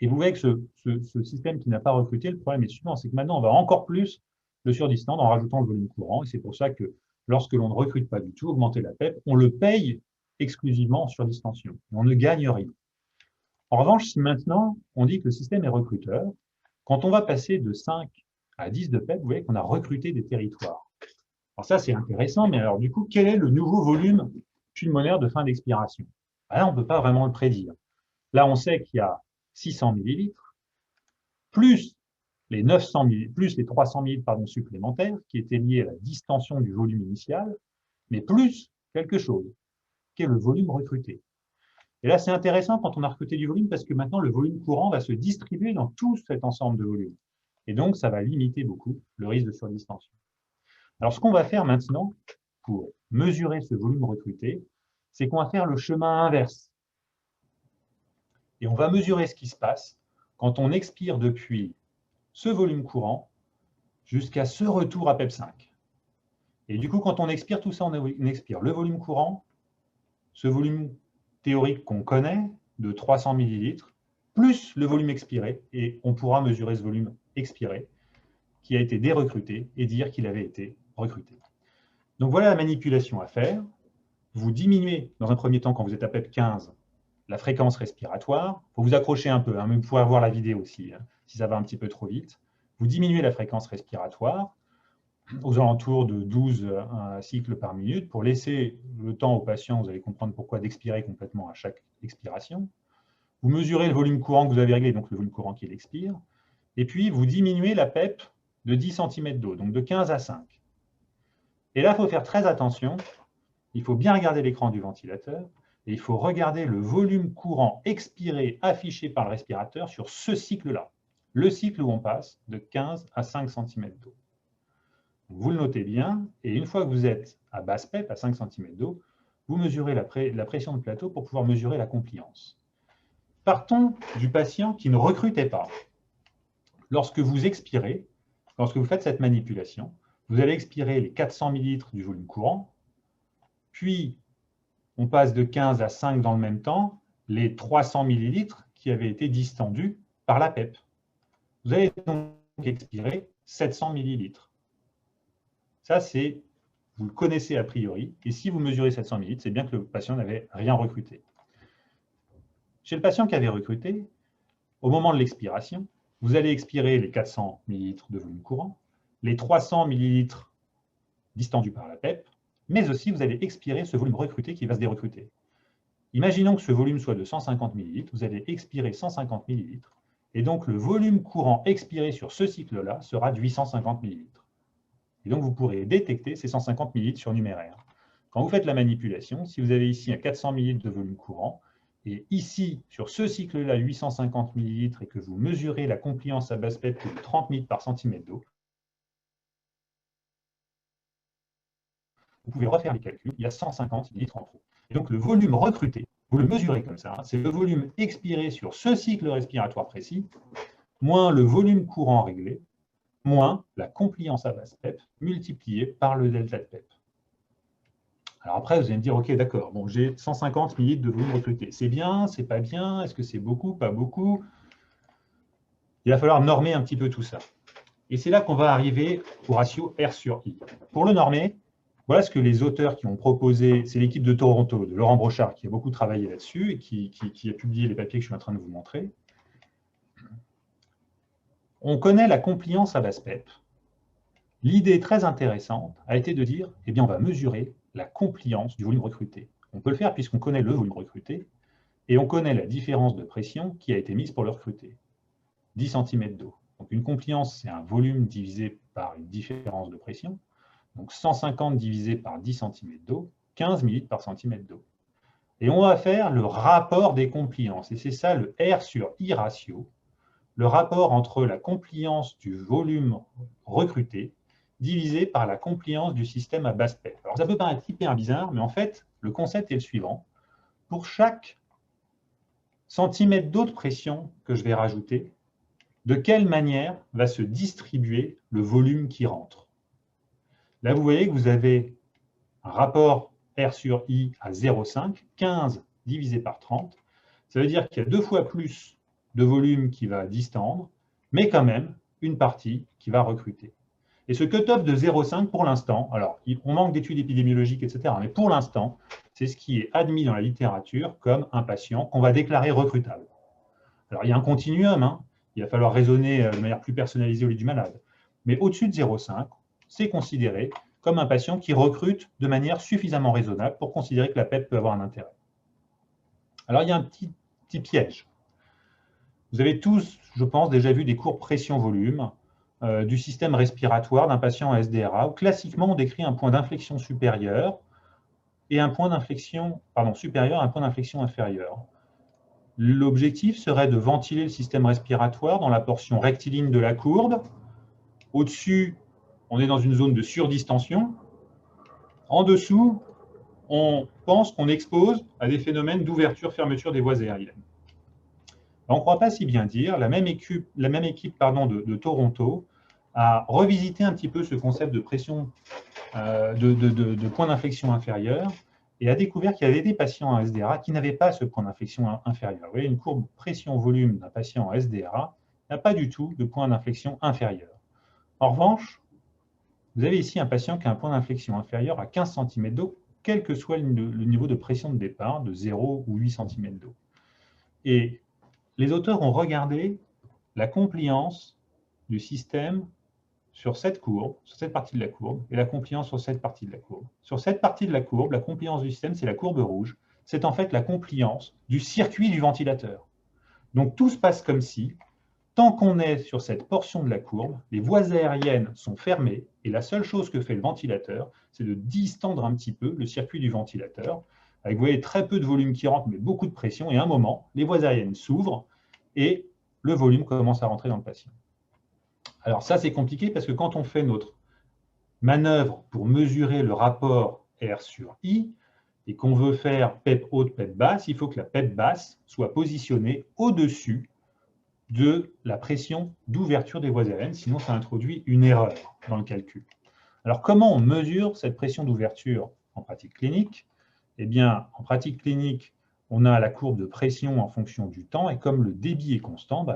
Et vous voyez que ce système qui n'a pas recruté, le problème est suivant, c'est que maintenant, on va encore plus le surdistendre en rajoutant le volume courant, et c'est pour ça que lorsque l'on ne recrute pas du tout, augmenter la PEP, on le paye exclusivement en surdistension. On ne gagne rien. En revanche, si maintenant on dit que le système est recruteur, quand on va passer de 5 à 10 de PEP, vous voyez qu'on a recruté des territoires. Alors ça, c'est intéressant, mais alors du coup, quel est le nouveau volume pulmonaire de fin d'expiration? Là, on ne peut pas vraiment le prédire. Là, on sait qu'il y a 600 millilitres, plus les 900 millilitres, plus les 300 millilitres supplémentaires, qui étaient liés à la distension du volume initial, mais plus quelque chose, qui est le volume recruté. Et là, c'est intéressant quand on a recruté du volume, parce que maintenant, le volume courant va se distribuer dans tout cet ensemble de volumes. Et donc, ça va limiter beaucoup le risque de surdistension. Alors, ce qu'on va faire maintenant, pour mesurer ce volume recruté, c'est qu'on va faire le chemin inverse. Et on va mesurer ce qui se passe quand on expire depuis ce volume courant jusqu'à ce retour à PEP5. Et du coup, quand on expire tout ça, on expire le volume courant, ce volume théorique qu'on connaît, de 300 millilitres, plus le volume expiré, et on pourra mesurer ce volume expiré, qui a été dérecruté, et dire qu'il avait été recruté. Donc voilà la manipulation à faire. Vous diminuez, dans un premier temps, quand vous êtes à PEP15, la fréquence respiratoire. Il faut vous accrocher un peu, hein, mais vous pourrez voir la vidéo aussi, hein, si ça va un petit peu trop vite. Vous diminuez la fréquence respiratoire aux alentours de 12 cycles par minute pour laisser le temps au patient, vous allez comprendre pourquoi, d'expirer complètement à chaque expiration. Vous mesurez le volume courant que vous avez réglé, donc le volume courant qui expire, et puis vous diminuez la PEP de 10 cm d'eau, donc de 15 à 5. Et là, il faut faire très attention, il faut bien regarder l'écran du ventilateur, et il faut regarder le volume courant expiré affiché par le respirateur sur ce cycle-là, le cycle où on passe de 15 à 5 cm d'eau. Vous le notez bien, et une fois que vous êtes à basse PEP, à 5 cm d'eau, vous mesurez la pression de plateau pour pouvoir mesurer la compliance. Partons du patient qui ne recrutait pas. Lorsque vous expirez, lorsque vous faites cette manipulation, vous allez expirer les 400 ml du volume courant, puis on passe de 15 à 5 dans le même temps, les 300 ml qui avaient été distendus par la PEP. Vous allez donc expirer 700 ml. Ça, vous le connaissez a priori, et si vous mesurez 700 ml, c'est bien que le patient n'avait rien recruté. Chez le patient qui avait recruté, au moment de l'expiration, vous allez expirer les 400 ml de volume courant, les 300 ml distendus par la PEP, mais aussi vous allez expirer ce volume recruté qui va se dérecruter. Imaginons que ce volume soit de 150 ml, vous allez expirer 150 ml, et donc le volume courant expiré sur ce cycle-là sera de 850 ml. Et donc vous pourrez détecter ces 150 ml surnuméraires. Quand vous faites la manipulation, si vous avez ici un 400 ml de volume courant, et ici, sur ce cycle-là, 850 ml, et que vous mesurez la compliance à basse PEP de 30 ml par centimètre d'eau, vous pouvez refaire les calculs, il y a 150 ml en trop. Et donc le volume recruté, vous le mesurez comme ça, c'est le volume expiré sur ce cycle respiratoire précis, moins le volume courant réglé, moins la compliance à basse PEP, multiplié par le delta de PEP. Alors après, vous allez me dire, ok, d'accord, bon, j'ai 150 ml de volume recruté. C'est bien, c'est pas bien, est-ce que c'est beaucoup, pas beaucoup? Il va falloir normer un petit peu tout ça. Et c'est là qu'on va arriver au ratio R sur I. Pour le normer, voilà ce que les auteurs qui ont proposé, c'est l'équipe de Toronto, de Laurent Brochard, qui a beaucoup travaillé là-dessus et qui a publié les papiers que je suis en train de vous montrer. On connaît la compliance à basse PEP. L'idée très intéressante a été de dire, eh bien, on va mesurer la compliance du volume recruté. On peut le faire puisqu'on connaît le volume recruté et on connaît la différence de pression qui a été mise pour le recruter. 10 cm d'eau. Donc une compliance, c'est un volume divisé par une différence de pression. Donc 150 divisé par 10 cm d'eau, 15 ml par centimètre d'eau. Et on va faire le rapport des compliances. Et c'est ça le R sur I ratio, le rapport entre la compliance du volume recruté divisé par la compliance du système à basse PEP. Alors ça peut paraître hyper bizarre, mais en fait, le concept est le suivant. Pour chaque centimètre d'eau de pression que je vais rajouter, de quelle manière va se distribuer le volume qui rentre? Là, vous voyez que vous avez un rapport R sur I à 0,5, 15 divisé par 30. Ça veut dire qu'il y a 2 fois plus de volume qui va distendre, mais quand même une partie qui va recruter. Et ce cut-off de 0,5 pour l'instant, alors on manque d'études épidémiologiques, etc., mais pour l'instant, c'est ce qui est admis dans la littérature comme un patient qu'on va déclarer recrutable. Alors il y a un continuum, hein, il va falloir raisonner de manière plus personnalisée au lit du malade, mais au-dessus de 0,5, c'est considéré comme un patient qui recrute de manière suffisamment raisonnable pour considérer que la PEP peut avoir un intérêt. Alors il y a un petit piège. Vous avez tous, je pense, déjà vu des courbes pression-volume du système respiratoire d'un patient à SDRA, où classiquement on décrit un point d'inflexion supérieur et un point d'inflexion, supérieur et un point d'inflexion inférieur. L'objectif serait de ventiler le système respiratoire dans la portion rectiligne de la courbe. Au-dessus, on est dans une zone de surdistension. En dessous, on pense qu'on expose à des phénomènes d'ouverture-fermeture des voies aériennes. On ne croit pas si bien dire, la même équipe de Toronto a revisité un petit peu ce concept de pression, de point d'inflexion inférieur, et a découvert qu'il y avait des patients à SDRA qui n'avaient pas ce point d'inflexion inférieur. Vous voyez, une courbe pression-volume d'un patient à SDRA n'a pas du tout de point d'inflexion inférieur. En revanche, vous avez ici un patient qui a un point d'inflexion inférieur à 15 cm d'eau, quel que soit le niveau de pression de départ, de 0 ou 8 cm d'eau. Et les auteurs ont regardé la compliance du système sur cette courbe, sur cette partie de la courbe, et la compliance sur cette partie de la courbe. Sur cette partie de la courbe, la compliance du système, c'est la courbe rouge. C'est en fait la compliance du circuit du ventilateur. Donc tout se passe comme si, tant qu'on est sur cette portion de la courbe, les voies aériennes sont fermées, et la seule chose que fait le ventilateur, c'est de distendre un petit peu le circuit du ventilateur, avec, vous voyez, très peu de volume qui rentre, mais beaucoup de pression, et à un moment, les voies aériennes s'ouvrent, et le volume commence à rentrer dans le patient. Alors ça, c'est compliqué parce que quand on fait notre manœuvre pour mesurer le rapport R sur I, et qu'on veut faire PEP haute, PEP basse, il faut que la PEP basse soit positionnée au-dessus de la pression d'ouverture des voies aériennes, sinon ça introduit une erreur dans le calcul. Alors comment on mesure cette pression d'ouverture en pratique clinique? Eh bien, en pratique clinique, on a la courbe de pression en fonction du temps, et comme le débit est constant,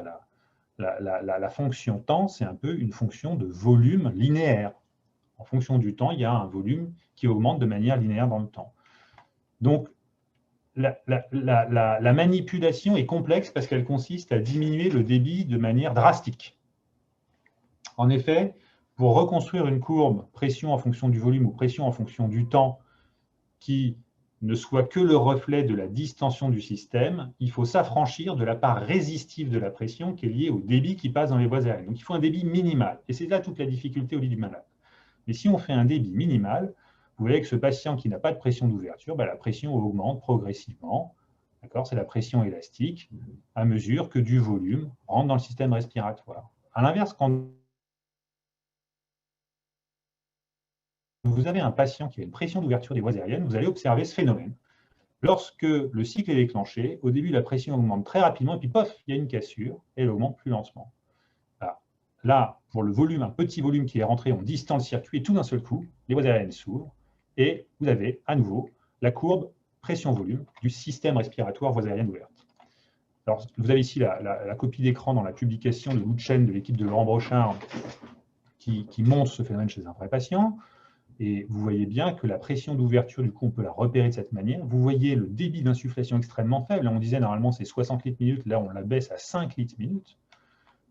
la fonction temps, c'est un peu une fonction de volume linéaire. En fonction du temps, il y a un volume qui augmente de manière linéaire dans le temps. Donc, la manipulation est complexe parce qu'elle consiste à diminuer le débit de manière drastique. En effet, pour reconstruire une courbe pression en fonction du volume ou pression en fonction du temps qui ne soit que le reflet de la distension du système, il faut s'affranchir de la part résistive de la pression qui est liée au débit qui passe dans les voies aériennes. Donc il faut un débit minimal. Et c'est là toute la difficulté au lit du malade. Mais si on fait un débit minimal, vous voyez que ce patient qui n'a pas de pression d'ouverture, la pression augmente progressivement. C'est la pression élastique à mesure que du volume rentre dans le système respiratoire. À l'inverse, quand vous avez un patient qui a une pression d'ouverture des voies aériennes, vous allez observer ce phénomène. Lorsque le cycle est déclenché, au début, la pression augmente très rapidement, et puis pof, il y a une cassure, et elle augmente plus lentement. Là, pour le volume, un petit volume qui est rentré, on distend le circuit, et tout d'un seul coup, les voies aériennes s'ouvrent, et vous avez à nouveau la courbe pression-volume du système respiratoire voies aériennes ouvertes. Alors, vous avez ici la copie d'écran dans la publication de bout de chaîne de l'équipe de Laurent Brochard qui montre ce phénomène chez un vrai patient. Et vous voyez bien que la pression d'ouverture, du coup, on peut la repérer de cette manière. Vous voyez le débit d'insufflation extrêmement faible. Là, on disait normalement c'est 60 litres minute, là on la baisse à 5 litres minute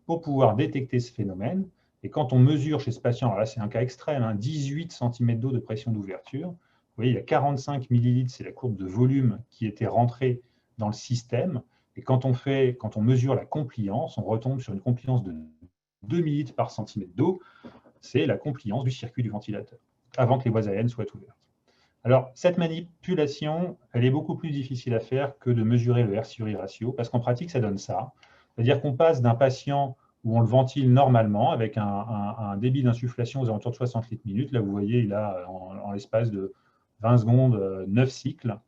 pour pouvoir détecter ce phénomène. Et quand on mesure chez ce patient, alors là c'est un cas extrême, 18 cm d'eau de pression d'ouverture, vous voyez il y a 45 millilitres, c'est la courbe de volume qui était rentrée dans le système. Et quand on mesure la compliance, on retombe sur une compliance de 2 millilitres par centimètre d'eau. C'est la compliance du circuit du ventilateur, avant que les voies aériennes soient ouvertes. Alors, cette manipulation, elle est beaucoup plus difficile à faire que de mesurer le R sur I ratio, parce qu'en pratique, ça donne ça. C'est-à-dire qu'on passe d'un patient où on le ventile normalement, avec un débit d'insufflation aux alentours de 60 litres minute, là vous voyez, il a en l'espace de 20 secondes, 9 cycles,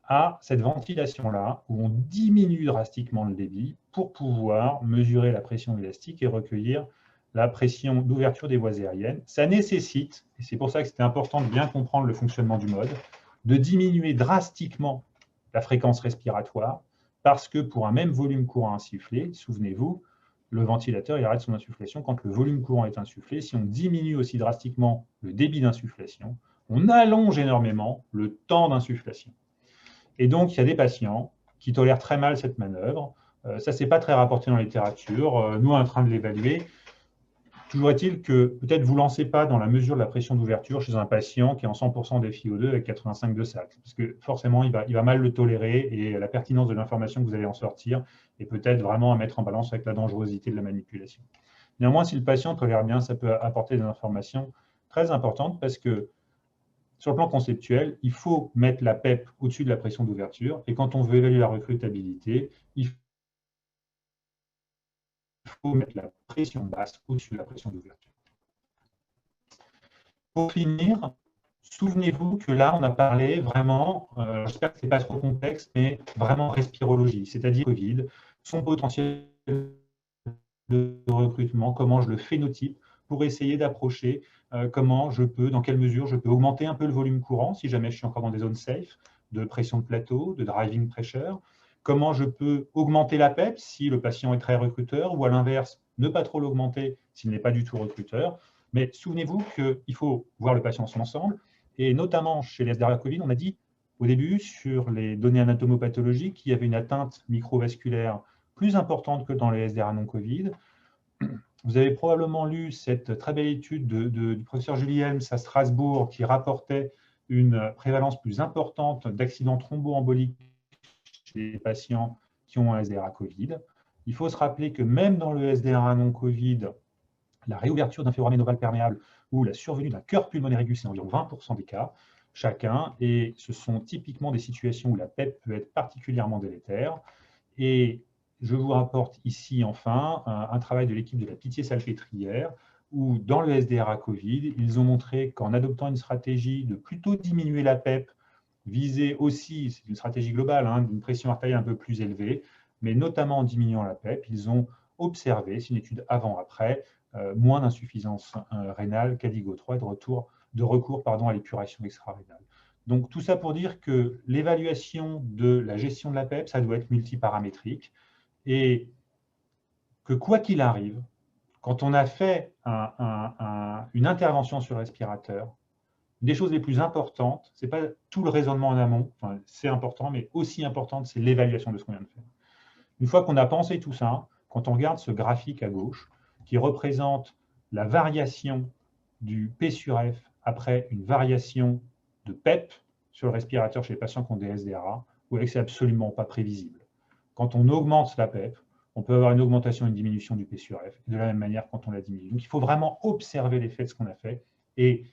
à cette ventilation-là, où on diminue drastiquement le débit pour pouvoir mesurer la pression élastique et recueillir la pression d'ouverture des voies aériennes. Ça nécessite, et c'est pour ça que c'était important de bien comprendre le fonctionnement du mode, de diminuer drastiquement la fréquence respiratoire, parce que pour un même volume courant insufflé, souvenez-vous, le ventilateur il arrête son insufflation quand le volume courant est insufflé. Si on diminue aussi drastiquement le débit d'insufflation, on allonge énormément le temps d'insufflation. Et donc, il y a des patients qui tolèrent très mal cette manœuvre. Ça, ce n'est pas très rapporté dans la littérature. Nous, on est en train de l'évaluer. Toujours est-il que peut-être vous ne lancez pas dans la mesure de la pression d'ouverture chez un patient qui est en 100% d'FiO2 avec 85 de SAT, parce que forcément, il va mal le tolérer et la pertinence de l'information que vous allez en sortir est peut-être vraiment à mettre en balance avec la dangerosité de la manipulation. Néanmoins, si le patient tolère bien, ça peut apporter des informations très importantes parce que sur le plan conceptuel, il faut mettre la PEP au-dessus de la pression d'ouverture et quand on veut évaluer la recrutabilité, il faut mettre la pression basse au-dessus de la pression d'ouverture. Pour finir, souvenez-vous que là, on a parlé vraiment, j'espère que ce n'est pas trop complexe, mais vraiment respirologie, c'est-à-dire Covid, son potentiel de recrutement, comment je le phénotype pour essayer d'approcher comment je peux, dans quelle mesure je peux augmenter un peu le volume courant, si jamais je suis encore dans des zones safe, de pression de plateau, de driving pressure, comment je peux augmenter la PEP si le patient est très recruteur, ou à l'inverse, ne pas trop l'augmenter s'il n'est pas du tout recruteur. Mais souvenez-vous qu'il faut voir le patient en son ensemble, et notamment chez les SDRA Covid, on a dit au début, sur les données anatomopathologiques, qu'il y avait une atteinte microvasculaire plus importante que dans les SDRA non-Covid. Vous avez probablement lu cette très belle étude du professeur Julie Helms à Strasbourg qui rapportait une prévalence plus importante d'accidents thromboemboliques chez les patients qui ont un SDRA Covid. Il faut se rappeler que même dans le SDRA non-Covid, la réouverture d'un foramen ovale perméable ou la survenue d'un cœur pulmonaire aigu, c'est environ 20% des cas chacun, et ce sont typiquement des situations où la PEP peut être particulièrement délétère. Et je vous rapporte ici enfin un travail de l'équipe de la Pitié-Salpêtrière où dans le SDRA Covid, ils ont montré qu'en adoptant une stratégie de plutôt diminuer la PEP, visée aussi, c'est une stratégie globale, d'une pression artérielle un peu plus élevée, mais notamment en diminuant la PEP, ils ont observé, c'est une étude avant-après, moins d'insuffisance rénale qu'Adigo 3 de recours à l'épuration extra-rénale. Donc tout ça pour dire que l'évaluation de la gestion de la PEP, ça doit être multiparamétrique et que quoi qu'il arrive, quand on a fait une intervention sur le respirateur, une des choses les plus importantes, ce n'est pas tout le raisonnement en amont, enfin, c'est important, mais aussi importante, c'est l'évaluation de ce qu'on vient de faire. Une fois qu'on a pensé tout ça, quand on regarde ce graphique à gauche, qui représente la variation du P sur F après une variation de PEP sur le respirateur chez les patients qui ont des SDRA, vous voyez que ce n'est absolument pas prévisible. Quand on augmente la PEP, on peut avoir une augmentation et une diminution du P sur F, de la même manière quand on la diminue. Donc il faut vraiment observer l'effet de ce qu'on a fait et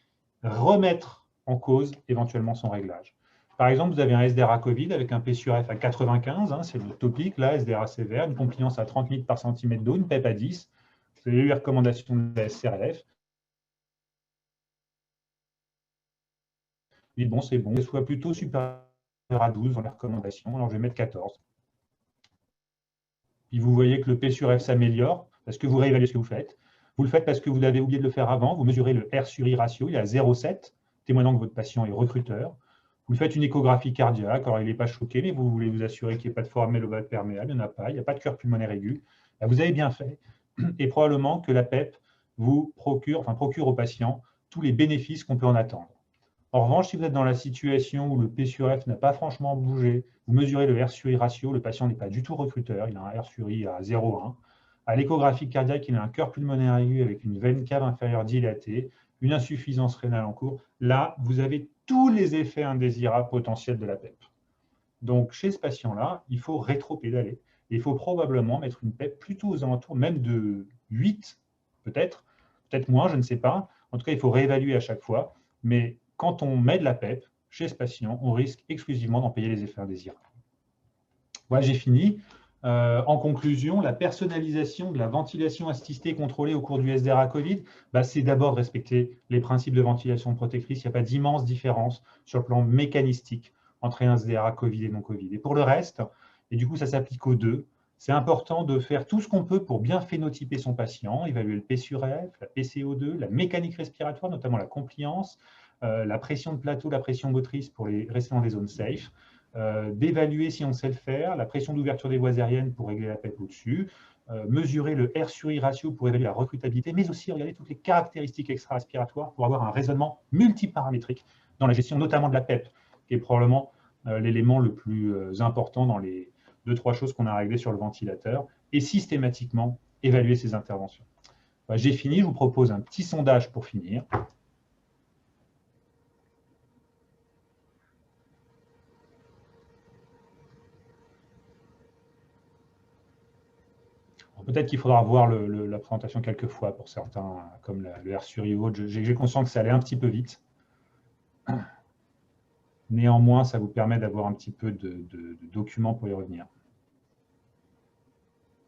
remettre en cause éventuellement son réglage. Par exemple, vous avez un SDRA Covid avec un P sur F à 95, c'est le topique, là, SDRA sévère, une compliance à 30 litres par centimètre d'eau, une PEP à 10. Vous avez eu les recommandations de la SRLF. Et bon, c'est bon, soit plutôt supérieur à 12 dans les recommandations, alors je vais mettre 14. Puis vous voyez que le P sur F s'améliore parce que vous réévaluez ce que vous faites. Vous le faites parce que vous avez oublié de le faire avant. Vous mesurez le R sur I ratio, il est à 0,7, témoignant que votre patient est recruteur. Vous faites une échographie cardiaque, alors il n'est pas choqué, mais vous voulez vous assurer qu'il n'y ait pas de foramen ovale perméable, il n'y en a pas, il n'y a pas de cœur pulmonaire aigu. Là, vous avez bien fait. Et probablement que la PEP vous procure au patient tous les bénéfices qu'on peut en attendre. En revanche, si vous êtes dans la situation où le P sur F n'a pas franchement bougé, vous mesurez le R sur I ratio, le patient n'est pas du tout recruteur, il a un R sur I à 0,1. À l'échographie cardiaque, il a un cœur pulmonaire aigu avec une veine cave inférieure dilatée, une insuffisance rénale en cours. Là, vous avez tous les effets indésirables potentiels de la PEP. Donc, chez ce patient-là, il faut rétro-pédaler. Il faut probablement mettre une PEP plutôt aux alentours même de 8, peut-être moins, je ne sais pas. En tout cas, il faut réévaluer à chaque fois. Mais quand on met de la PEP chez ce patient, on risque exclusivement d'en payer les effets indésirables. Voilà, j'ai fini. En conclusion, la personnalisation de la ventilation assistée contrôlée au cours du SDRA Covid, c'est d'abord de respecter les principes de ventilation protectrice. Il n'y a pas d'immense différence sur le plan mécanistique entre un SDRA Covid et non Covid. Et pour le reste, et du coup ça s'applique aux deux, c'est important de faire tout ce qu'on peut pour bien phénotyper son patient, évaluer le P sur F, la PCO2, la mécanique respiratoire, notamment la compliance, la pression de plateau, la pression motrice pour rester dans les zones safe, d'évaluer, si on sait le faire, la pression d'ouverture des voies aériennes pour régler la PEP au-dessus, mesurer le R sur I ratio pour évaluer la recrutabilité, mais aussi regarder toutes les caractéristiques extra-respiratoires pour avoir un raisonnement multiparamétrique dans la gestion notamment de la PEP, qui est probablement l'élément le plus important dans les 2-3 choses qu'on a réglées sur le ventilateur, et systématiquement évaluer ces interventions. J'ai fini, je vous propose un petit sondage pour finir. Peut-être qu'il faudra revoir la présentation quelques fois pour certains, comme le R sur I ou autre. J'ai conscience que ça allait un petit peu vite. Néanmoins, ça vous permet d'avoir un petit peu de documents pour y revenir.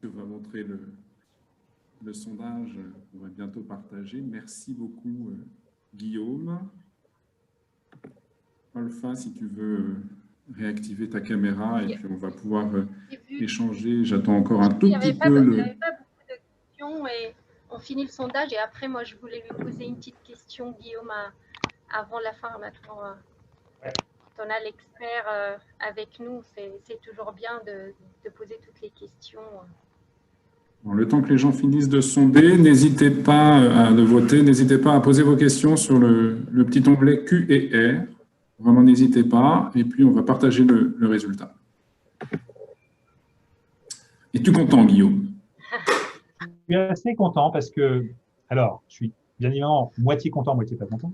On va montrer le sondage, on va bientôt partager. Merci beaucoup, Guillaume. Olfa, si tu veux réactiver ta caméra et puis on va pouvoir échanger. J'attends encore un tout petit peu. Il n'y avait pas beaucoup de questions et on finit le sondage et après, moi, je voulais lui poser une petite question, Guillaume, avant la fin. Maintenant, quand on a l'expert avec nous, c'est toujours bien de poser toutes les questions. Bon, le temps que les gens finissent de sonder, n'hésitez pas à voter, n'hésitez pas à poser vos questions sur le petit onglet Q et R. Vraiment, n'hésitez pas. Et puis, on va partager le résultat. Es-tu content, Guillaume? Je suis assez content parce que, alors, je suis bien évidemment moitié content, moitié pas content.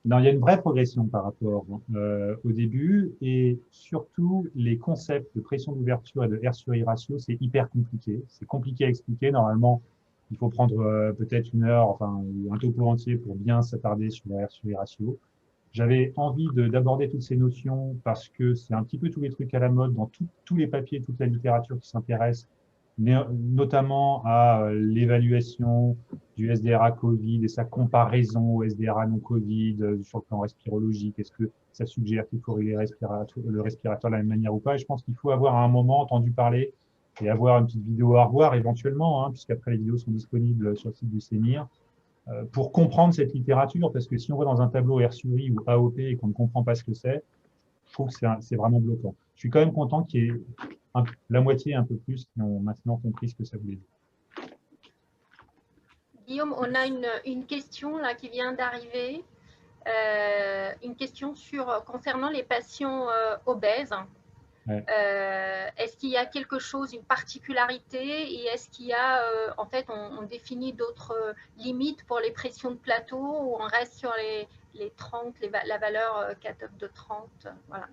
Non, il y a une vraie progression par rapport au début et surtout les concepts de pression d'ouverture et de R sur I ratio, c'est hyper compliqué. C'est compliqué à expliquer. Normalement, il faut prendre peut-être 1 heure, enfin, ou un topo entier pour bien s'attarder sur le R sur I ratio. J'avais envie d'aborder toutes ces notions parce que c'est un petit peu tous les trucs à la mode dans tous les papiers, toute la littérature qui s'intéresse notamment à l'évaluation du SDRA Covid et sa comparaison au SDRA non-Covid sur le plan respirologique. Est-ce que ça suggère qu'il faut régler le respirateur de la même manière ou pas? Et je pense qu'il faut avoir à un moment entendu parler et avoir une petite vidéo à revoir éventuellement, puisqu'après les vidéos sont disponibles sur le site du CNIR, pour comprendre cette littérature, parce que si on voit dans un tableau R sur I ou AOP et qu'on ne comprend pas ce que c'est, je trouve que c'est vraiment bloquant. Je suis quand même content qu'il y ait la moitié, un peu plus, qui ont maintenant compris ce que ça voulait dire. Guillaume, on a une question là qui vient d'arriver, une question concernant les patients obèses. Ouais. Est-ce qu'il y a quelque chose, une particularité, et est-ce qu'il y a, en fait, on définit d'autres limites pour les pressions de plateau ou on reste sur les 30, la valeur cutoff de 30, voilà.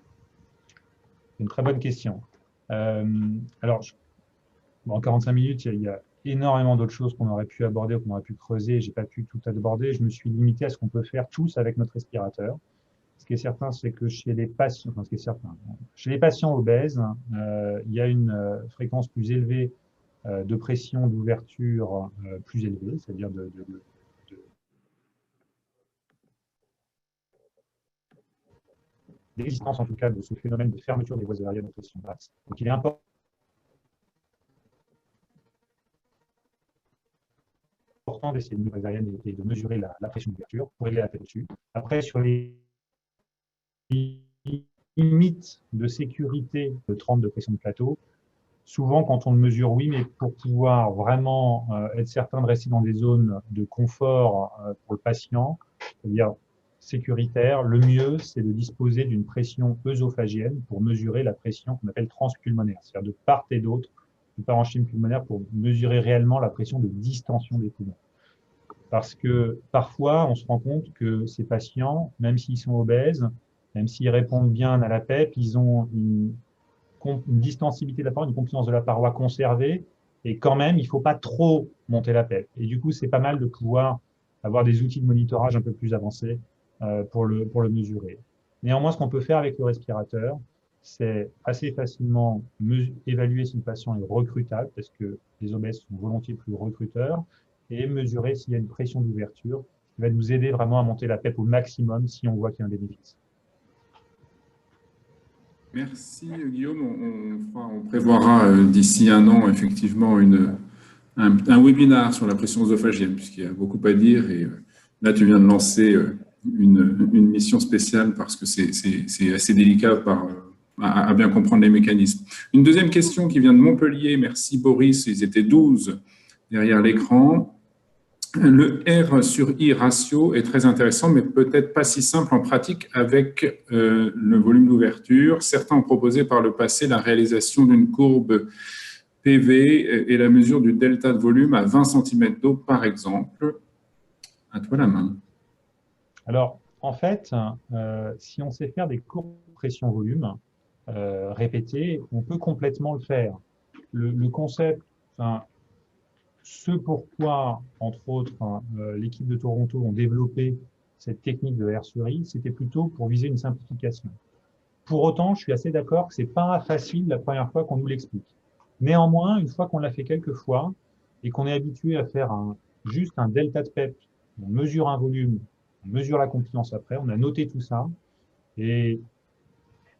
C'est une très bonne question. Alors, en 45 minutes, il y a énormément d'autres choses qu'on aurait pu aborder, qu'on aurait pu creuser. Je n'ai pas pu tout aborder. Je me suis limité à ce qu'on peut faire tous avec notre respirateur. Ce qui est certain, c'est que chez les patients, chez les patients obèses, il y a une fréquence plus élevée de pression d'ouverture plus élevée, c'est-à-dire d'existence en tout cas de ce phénomène de fermeture des voies aériennes en pression basse. Donc il est important d'essayer de mesurer les voies aériennes et de mesurer la pression d'ouverture pour régler la tête dessus. Après, sur les limites de sécurité de 30 de pression de plateau, souvent quand on le mesure, oui, mais pour pouvoir vraiment être certain de rester dans des zones de confort pour le patient, c'est-à-dire sécuritaire, le mieux, c'est de disposer d'une pression œsophagienne pour mesurer la pression qu'on appelle transpulmonaire, c'est-à-dire de part et d'autre du parenchyme pulmonaire pour mesurer réellement la pression de distension des poumons. Parce que parfois, on se rend compte que ces patients, même s'ils sont obèses, même s'ils répondent bien à la PEP, ils ont une distensibilité de la paroi, une compliance de la paroi conservée, et quand même, il ne faut pas trop monter la PEP. Et du coup, c'est pas mal de pouvoir avoir des outils de monitorage un peu plus avancés pour le mesurer. Néanmoins, ce qu'on peut faire avec le respirateur, c'est assez facilement évaluer si le patient est recrutable, parce que les obèses sont volontiers plus recruteurs, et mesurer s'il y a une pression d'ouverture, qui va nous aider vraiment à monter la PEP au maximum si on voit qu'il y a un bénéfice. Merci Guillaume. On prévoira d'ici 1 an effectivement un webinaire sur la pression œsophagienne, puisqu'il y a beaucoup à dire. Et là, tu viens de lancer une mission spéciale parce que c'est assez délicat à bien comprendre les mécanismes. Une deuxième question qui vient de Montpellier. Merci Boris, ils étaient 12 derrière l'écran. Le R sur I ratio est très intéressant, mais peut-être pas si simple en pratique avec le volume d'ouverture. Certains ont proposé par le passé la réalisation d'une courbe PV et la mesure du delta de volume à 20 cm d'eau, par exemple. À toi la main. Alors, en fait, si on sait faire des courbes pression-volume répétées, on peut complètement le faire. Le concept, enfin, ce pourquoi, entre autres, l'équipe de Toronto ont développé cette technique de R sur I, c'était plutôt pour viser une simplification. Pour autant, je suis assez d'accord que c'est pas facile la première fois qu'on nous l'explique. Néanmoins, une fois qu'on l'a fait quelques fois et qu'on est habitué à faire juste un delta de PEP, on mesure un volume, on mesure la compliance après, on a noté tout ça et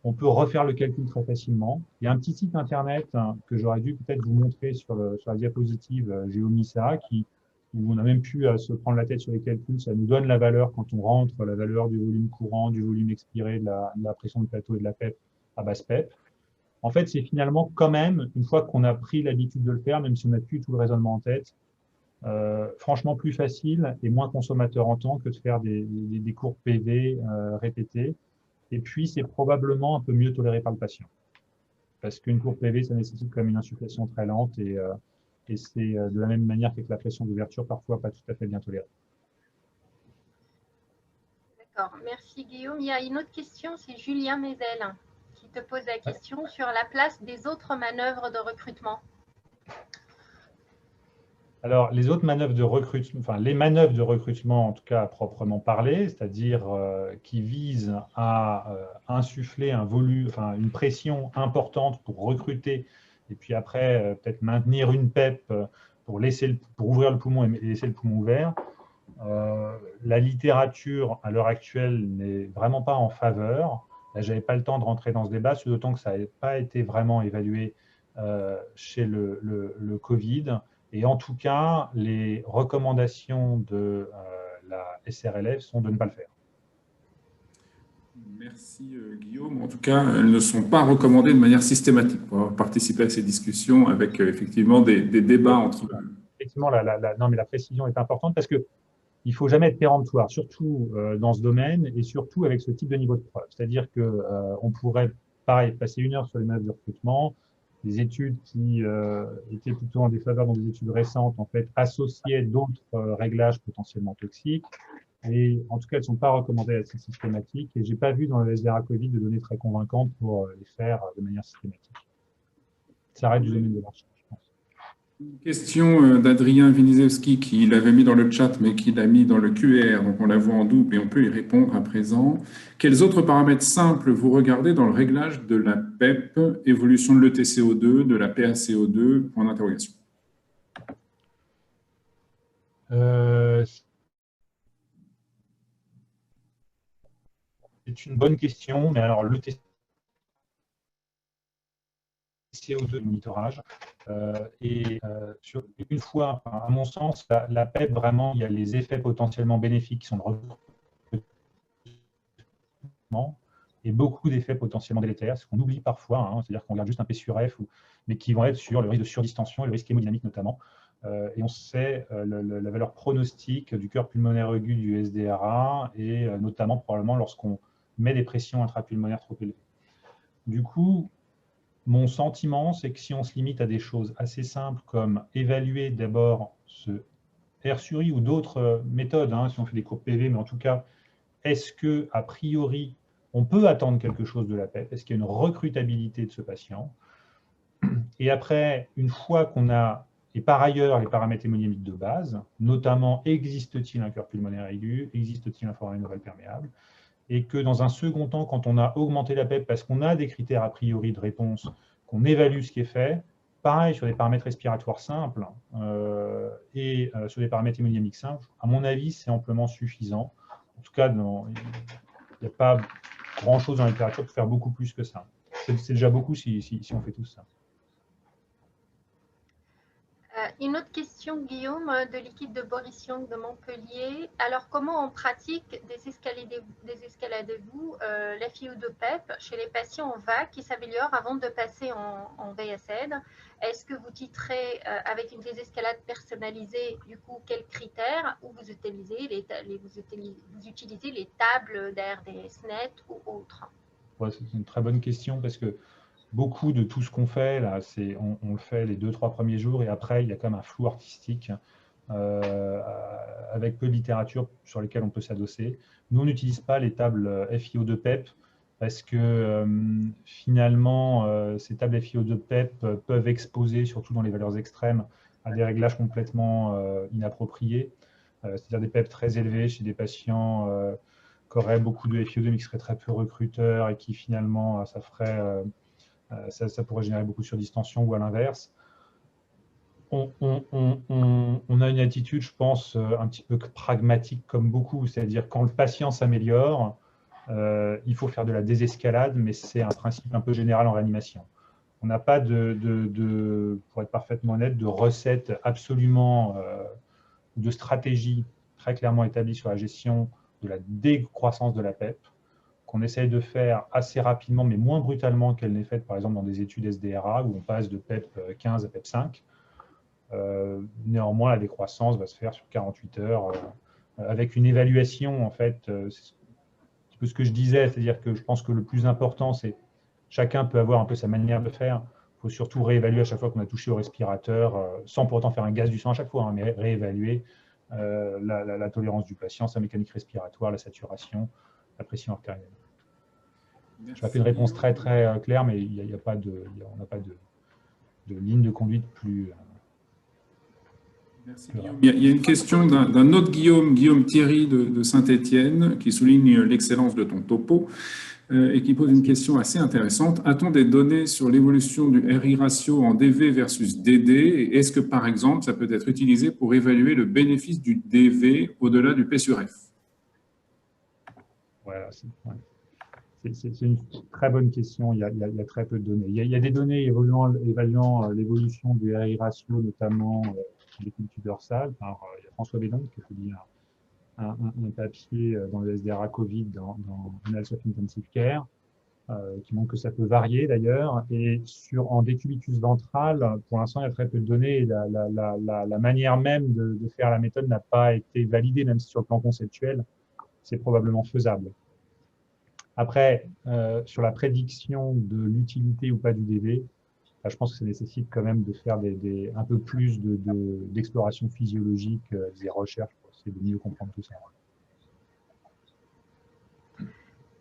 on peut refaire le calcul très facilement. Il y a un petit site internet que j'aurais dû peut-être vous montrer sur la diapositive Geomisa, où on a même pu se prendre la tête sur les calculs. Ça nous donne la valeur quand on rentre, la valeur du volume courant, du volume expiré, de la pression de plateau et de la PEP à basse PEP. En fait, c'est finalement quand même, une fois qu'on a pris l'habitude de le faire, même si on n'a plus tout le raisonnement en tête, franchement plus facile et moins consommateur en temps que de faire des courbes PV répétées. Et puis, c'est probablement un peu mieux toléré par le patient. Parce qu'une courbe PV, ça nécessite quand même une insufflation très lente et c'est de la même manière qu'avec la pression d'ouverture, parfois pas tout à fait bien toléré. D'accord, merci Guillaume. Il y a une autre question, c'est Julien Mézel qui te pose la question sur la place des autres manœuvres de recrutement. Alors, les autres manœuvres de recrutement, enfin les manœuvres de recrutement en tout cas à proprement parler, c'est-à-dire qui visent à insuffler un volume, enfin une pression importante pour recruter et puis après peut-être maintenir une PEP pour ouvrir le poumon et laisser le poumon ouvert. La littérature à l'heure actuelle n'est vraiment pas en faveur. Là, j'avais pas le temps de rentrer dans ce débat, d'autant que ça n'avait pas été vraiment évalué chez le Covid. Et en tout cas, les recommandations de la SRLF sont de ne pas le faire. Merci Guillaume. En tout cas, elles ne sont pas recommandées de manière systématique pour participer à ces discussions avec effectivement des débats entre... Effectivement, non, mais la précision est importante parce que il faut jamais être péremptoire, surtout dans ce domaine et surtout avec ce type de niveau de preuve. C'est-à-dire que on pourrait, pareil, passer 1 heure sur les manœuvres de recrutement. Des études qui étaient plutôt en défaveur dans des études récentes, en fait, associaient d'autres réglages potentiellement toxiques. Et en tout cas, elles ne sont pas recommandées à être systématiques. Et je n'ai pas vu dans le SDRA Covid de données très convaincantes pour les faire de manière systématique. Ça reste du domaine de la recherche, je pense. Une question d'Adrien Vinizewski qui l'avait mis dans le chat, mais qui l'a mis dans le QR, donc on la voit en double et on peut y répondre à présent. Quels autres paramètres simples vous regardez dans le réglage de la PEP, évolution de l'ETCO2, de la PaCO2, point d'interrogation. C'est une bonne question, mais alors le CO2 de monitorage. Une fois, à mon sens, la PEP, vraiment, il y a les effets potentiellement bénéfiques qui sont le recrutement et beaucoup d'effets potentiellement délétères, ce qu'on oublie parfois, hein, c'est-à-dire qu'on regarde juste un P sur F, mais qui vont être sur le risque de surdistension et le risque hémodynamique notamment. Et on sait la valeur pronostique du cœur pulmonaire aigu du SDRA et notamment probablement lorsqu'on met des pressions intrapulmonaires trop élevées. Du coup, mon sentiment, c'est que si on se limite à des choses assez simples comme évaluer d'abord ce R sur I ou d'autres méthodes, hein, si on fait des courbes PV, mais en tout cas, est-ce que a priori, on peut attendre quelque chose de la PEP? Est-ce qu'il y a une recrutabilité de ce patient? Et après, une fois qu'on a, et par ailleurs, les paramètres hémodynamiques de base, notamment existe-t-il un cœur pulmonaire aigu, existe-t-il un foramen oral perméable, et que dans un second temps, quand on a augmenté la PEP parce qu'on a des critères a priori de réponse, qu'on évalue ce qui est fait, pareil sur des paramètres respiratoires simples et sur des paramètres hémodynamiques simples, à mon avis, c'est amplement suffisant. En tout cas, il n'y a pas grand-chose dans la littérature pour faire beaucoup plus que ça. C'est déjà beaucoup si on fait tout ça. Une autre question, Guillaume, de l'équipe de Boris Young de Montpellier. Alors, comment on pratique désescaladez-vous l'FiO2PEP chez les patients en VAC qui s'améliorent avant de passer en VSN? Est-ce que vous titrez avec une désescalade personnalisée, du coup, quels critères, ou vous utilisez les tables d'ARDSNet ou autres? Ouais, c'est une très bonne question parce que beaucoup de tout ce qu'on fait, là, on le fait les 2-3 premiers jours et après, il y a quand même un flou artistique avec peu de littérature sur lesquelles on peut s'adosser. Nous, on n'utilise pas les tables FiO2PEP parce que finalement, ces tables FiO2PEP peuvent exposer, surtout dans les valeurs extrêmes, à des réglages complètement inappropriés, c'est-à-dire des PEP très élevés chez des patients qui auraient beaucoup de FiO2 mais qui seraient très peu recruteurs et qui finalement, ça pourrait générer beaucoup de surdistension ou à l'inverse. On a une attitude, je pense, un petit peu pragmatique comme beaucoup, c'est-à-dire quand le patient s'améliore, il faut faire de la désescalade, mais c'est un principe un peu général en réanimation. On n'a pas pour être parfaitement honnête, de recette absolument, de stratégie très clairement établie sur la gestion de la décroissance de la PEP, qu'on essaye de faire assez rapidement, mais moins brutalement qu'elle n'est faite, par exemple, dans des études SDRA, où on passe de PEP 15 à PEP 5. Néanmoins, la décroissance va se faire sur 48 heures, avec une évaluation, en fait, c'est un petit peu ce que je disais, c'est-à-dire que je pense que le plus important, c'est chacun peut avoir un peu sa manière de faire. Il faut surtout réévaluer à chaque fois qu'on a touché au respirateur, sans pour autant faire un gaz du sang à chaque fois, hein, mais réévaluer la tolérance du patient, sa mécanique respiratoire, la saturation, la pression artérielle. Je vais faire une réponse très très claire, mais on n'a pas de ligne de conduite plus. Merci, Guillaume. Il y a une question d'un autre Guillaume Thierry de Saint-Étienne, qui souligne l'excellence de ton topo et qui pose une question assez intéressante. A-t-on des données sur l'évolution du RI ratio en DV versus DD? Et est-ce que, par exemple, ça peut être utilisé pour évaluer le bénéfice du DV au-delà du P sur F? Voilà, c'est une très bonne question. Il y a très peu de données. Il y a des données évaluant l'évolution du RI ratio, notamment l'étude dorsale. Il y a François Bédon qui a publié un papier dans le SDRA Covid dans Annals of Intensive Care, qui montre que ça peut varier d'ailleurs. Et en décubitus ventral, pour l'instant, il y a très peu de données. La manière même de faire la méthode n'a pas été validée, même si sur le plan conceptuel, c'est probablement faisable. Après, sur la prédiction de l'utilité ou pas du DV, je pense que ça nécessite quand même de faire un peu plus d'exploration physiologique, des recherches pour essayer de mieux comprendre tout ça.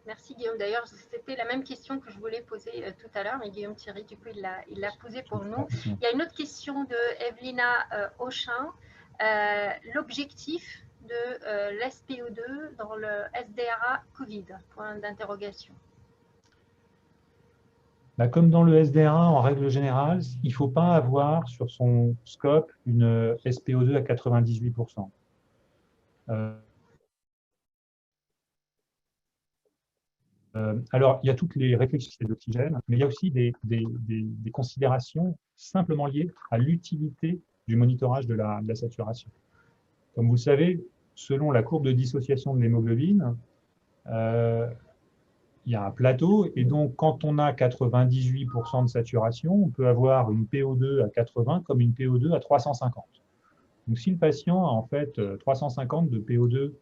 Merci Guillaume. D'ailleurs, c'était la même question que je voulais poser tout à l'heure, mais Guillaume Thierry, du coup, il l'a posée pour nous. Il y a une autre question de Evelina Auchin. L'objectif de l'SPO2 dans le SDRA Covid, point d'interrogation. Comme dans le SDRA, en règle générale, il ne faut pas avoir sur son scope une SPO2 à 98%. Alors, il y a toutes les réflexions de l'oxygène, mais il y a aussi des considérations simplement liées à l'utilité du monitorage de la saturation. Comme vous le savez, selon la courbe de dissociation de l'hémoglobine, il y a un plateau, et donc quand on a 98% de saturation, on peut avoir une PO2 à 80 comme une PO2 à 350. Donc si le patient a en fait 350 de PO2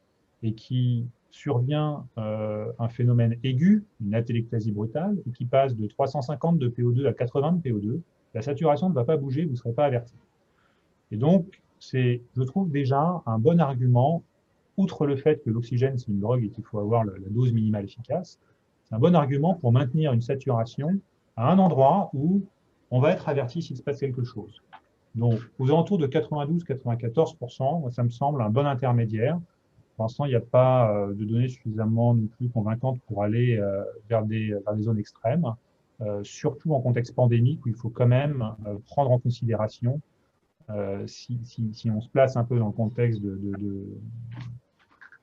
et qui survient un phénomène aigu, une atélectasie brutale, et qui passe de 350 de PO2 à 80 de PO2, la saturation ne va pas bouger, vous ne serez pas averti. Et donc, c'est, je trouve déjà un bon argument, outre le fait que l'oxygène, c'est une drogue et qu'il faut avoir la dose minimale efficace, c'est un bon argument pour maintenir une saturation à un endroit où on va être averti s'il se passe quelque chose. Donc, aux alentours de 92-94%, ça me semble un bon intermédiaire. Pour l'instant, il n'y a pas de données suffisamment non plus convaincantes pour aller vers des zones extrêmes, surtout en contexte pandémique où il faut quand même prendre en considération, si on se place un peu dans le contexte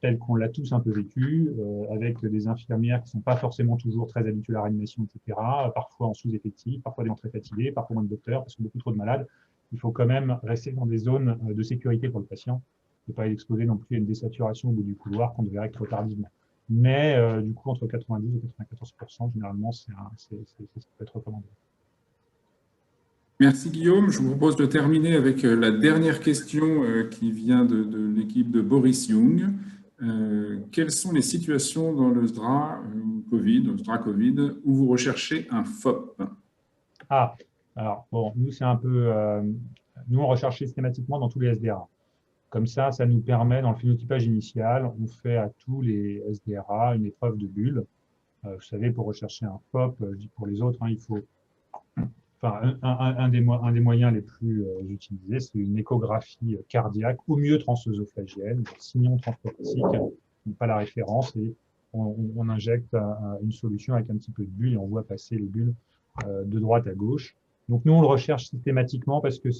tel qu'on l'a tous un peu vécu, avec des infirmières qui ne sont pas forcément toujours très habituées à la réanimation, etc., parfois en sous-effectif, parfois des gens très fatigués, parfois moins de docteurs, parce que beaucoup trop de malades. il faut quand même rester dans des zones de sécurité pour le patient, ne pas l'exposer non plus à une désaturation au bout du couloir qu'on verrait trop tardivement. Mais du coup, entre 90 et 94%, généralement, ça peut être recommandé. Merci Guillaume. Je vous propose de terminer avec la dernière question qui vient de l'équipe de Boris Young. Quelles sont les situations dans le SDRA Covid, où vous recherchez un FOP? Ah, alors bon, nous c'est un peu, nous on recherche systématiquement dans tous les SDRA. Comme ça nous permet dans le phénotypage initial, on fait à tous les SDRA une épreuve de bulle. Vous savez, pour rechercher un FOP, je dis pour les autres, hein, il faut, enfin un des moyens les plus utilisés, c'est une échographie cardiaque, au mieux transœsophagienne, sillon transthoracique, pas la référence, et on injecte une solution avec un petit peu de bulle et on voit passer les bulles de droite à gauche. Donc nous, on le recherche systématiquement parce que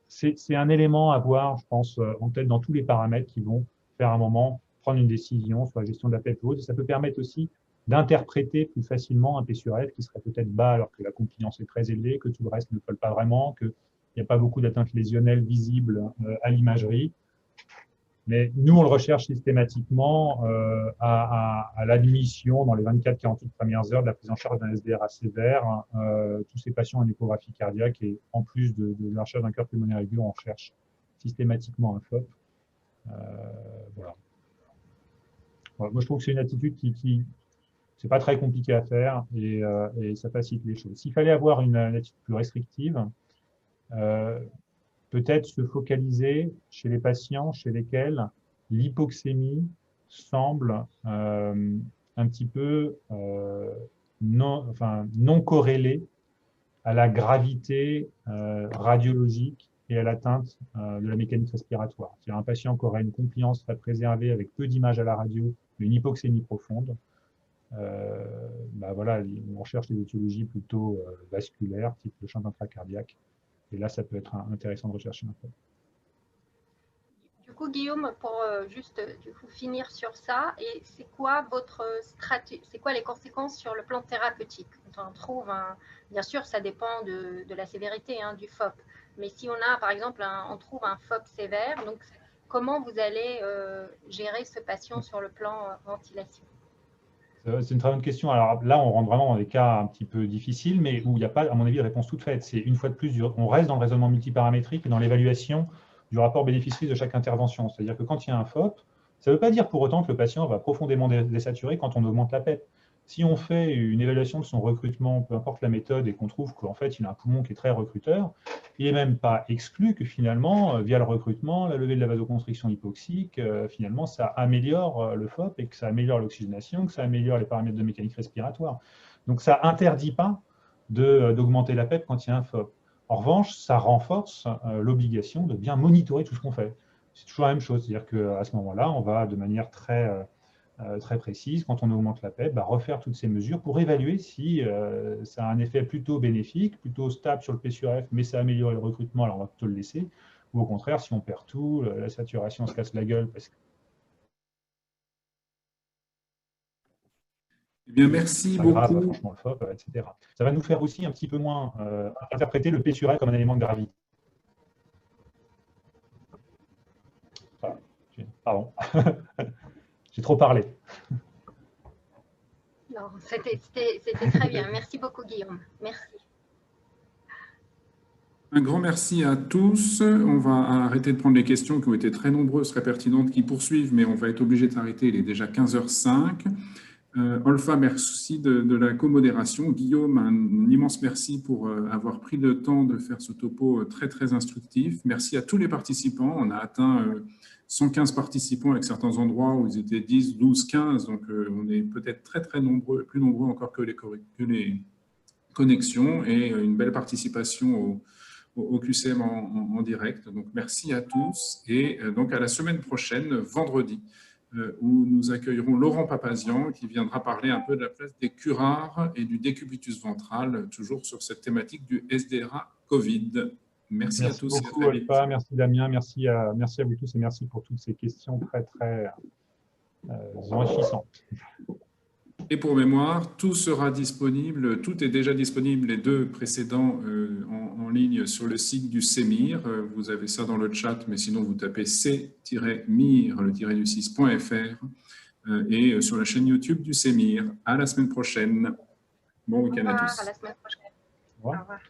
c'est un élément à voir, je pense, en tête dans tous les paramètres qui vont faire à un moment prendre une décision sur la gestion de la PEP haute. Et ça peut permettre aussi d'interpréter plus facilement un P sur F qui serait peut-être bas alors que la compliance est très élevée, que tout le reste ne colle pas vraiment, qu'il n'y a pas beaucoup d'atteintes lésionnelles visibles à l'imagerie. Mais nous, on le recherche systématiquement à l'admission dans les 24-48 premières heures de la prise en charge d'un SDRA sévère. Tous ces patients en échographie cardiaque et en plus de la recherche d'un cœur pulmonaire aigu, on recherche systématiquement un FOP. Voilà. Moi, je trouve que c'est une attitude qui c'est pas très compliqué à faire et ça facilite les choses. S'il fallait avoir une attitude plus restrictive, peut-être se focaliser chez les patients chez lesquels l'hypoxémie semble un petit peu non corrélée à la gravité radiologique et à l'atteinte de la mécanique respiratoire. C'est-à-dire un patient qui aurait une compliance très préservée avec peu d'images à la radio, mais une hypoxémie profonde. Voilà, on recherche des étiologies plutôt vasculaires, type le champ intracardiaque. Et là, ça peut être intéressant de rechercher un peu. Du coup, Guillaume, pour juste finir sur ça, et c'est quoi votre stratégie, c'est quoi les conséquences sur le plan thérapeutique? Quand on trouve bien sûr, ça dépend de la sévérité du FOP, mais si on a, par exemple, on trouve un FOP sévère, donc comment vous allez gérer ce patient sur le plan ventilation? C'est une très bonne question. Alors là, on rentre vraiment dans des cas un petit peu difficiles, mais où il n'y a pas, à mon avis, de réponse toute faite. C'est une fois de plus, on reste dans le raisonnement multiparamétrique et dans l'évaluation du rapport bénéfice-risque de chaque intervention. C'est-à-dire que quand il y a un FOP, ça ne veut pas dire pour autant que le patient va profondément désaturer quand on augmente la PEP. Si on fait une évaluation de son recrutement, peu importe la méthode, et qu'on trouve qu'en fait, il a un poumon qui est très recruteur, il n'est même pas exclu que finalement, via le recrutement, la levée de la vasoconstriction hypoxique, finalement, ça améliore le FOP et que ça améliore l'oxygénation, que ça améliore les paramètres de mécanique respiratoire. Donc, ça n'interdit pas d'augmenter la PEP quand il y a un FOP. En revanche, ça renforce l'obligation de bien monitorer tout ce qu'on fait. C'est toujours la même chose, c'est-à-dire qu'à ce moment-là, on va de manière très précise, quand on augmente la PEP, refaire toutes ces mesures pour évaluer si ça a un effet plutôt bénéfique, plutôt stable sur le P sur F, mais ça améliore le recrutement, alors on va plutôt le laisser, ou au contraire, si on perd tout, la saturation se casse la gueule. Parce que... Eh bien, merci beaucoup. Grave, franchement, le FOP, etc. Ça va nous faire aussi un petit peu moins interpréter le P sur F comme un élément de gravité. Voilà. Pardon. J'ai trop parlé. Non, c'était très bien. Merci beaucoup, Guillaume. Merci. Un grand merci à tous. On va arrêter de prendre les questions qui ont été très nombreuses, très pertinentes, qui poursuivent, mais on va être obligé d'arrêter. Il est déjà 15h05. Olfa, merci de la comodération. Guillaume, un immense merci pour avoir pris le temps de faire ce topo très, très instructif. Merci à tous les participants. On a atteint 115 participants avec certains endroits où ils étaient 10, 12, 15. Donc, on est peut-être très, très nombreux, plus nombreux encore que les connexions et une belle participation au QCM en direct. Donc, merci à tous et donc à la semaine prochaine, vendredi, où nous accueillerons Laurent Papazian qui viendra parler un peu de la place des curares et du décubitus ventral, toujours sur cette thématique du SDRA Covid. Merci à tous. Merci beaucoup, Olfa, merci Damien, merci à vous tous et merci pour toutes ces questions très, très enrichissantes. Et pour mémoire, tout sera disponible, tout est déjà disponible, les deux précédents en ligne sur le site du CEMIR. Vous avez ça dans le chat, mais sinon vous tapez c-mir, le tiré du 6.fr et sur la chaîne YouTube du CEMIR. À la semaine prochaine. Bon week-end à tous. À la semaine prochaine. Au revoir. Au revoir.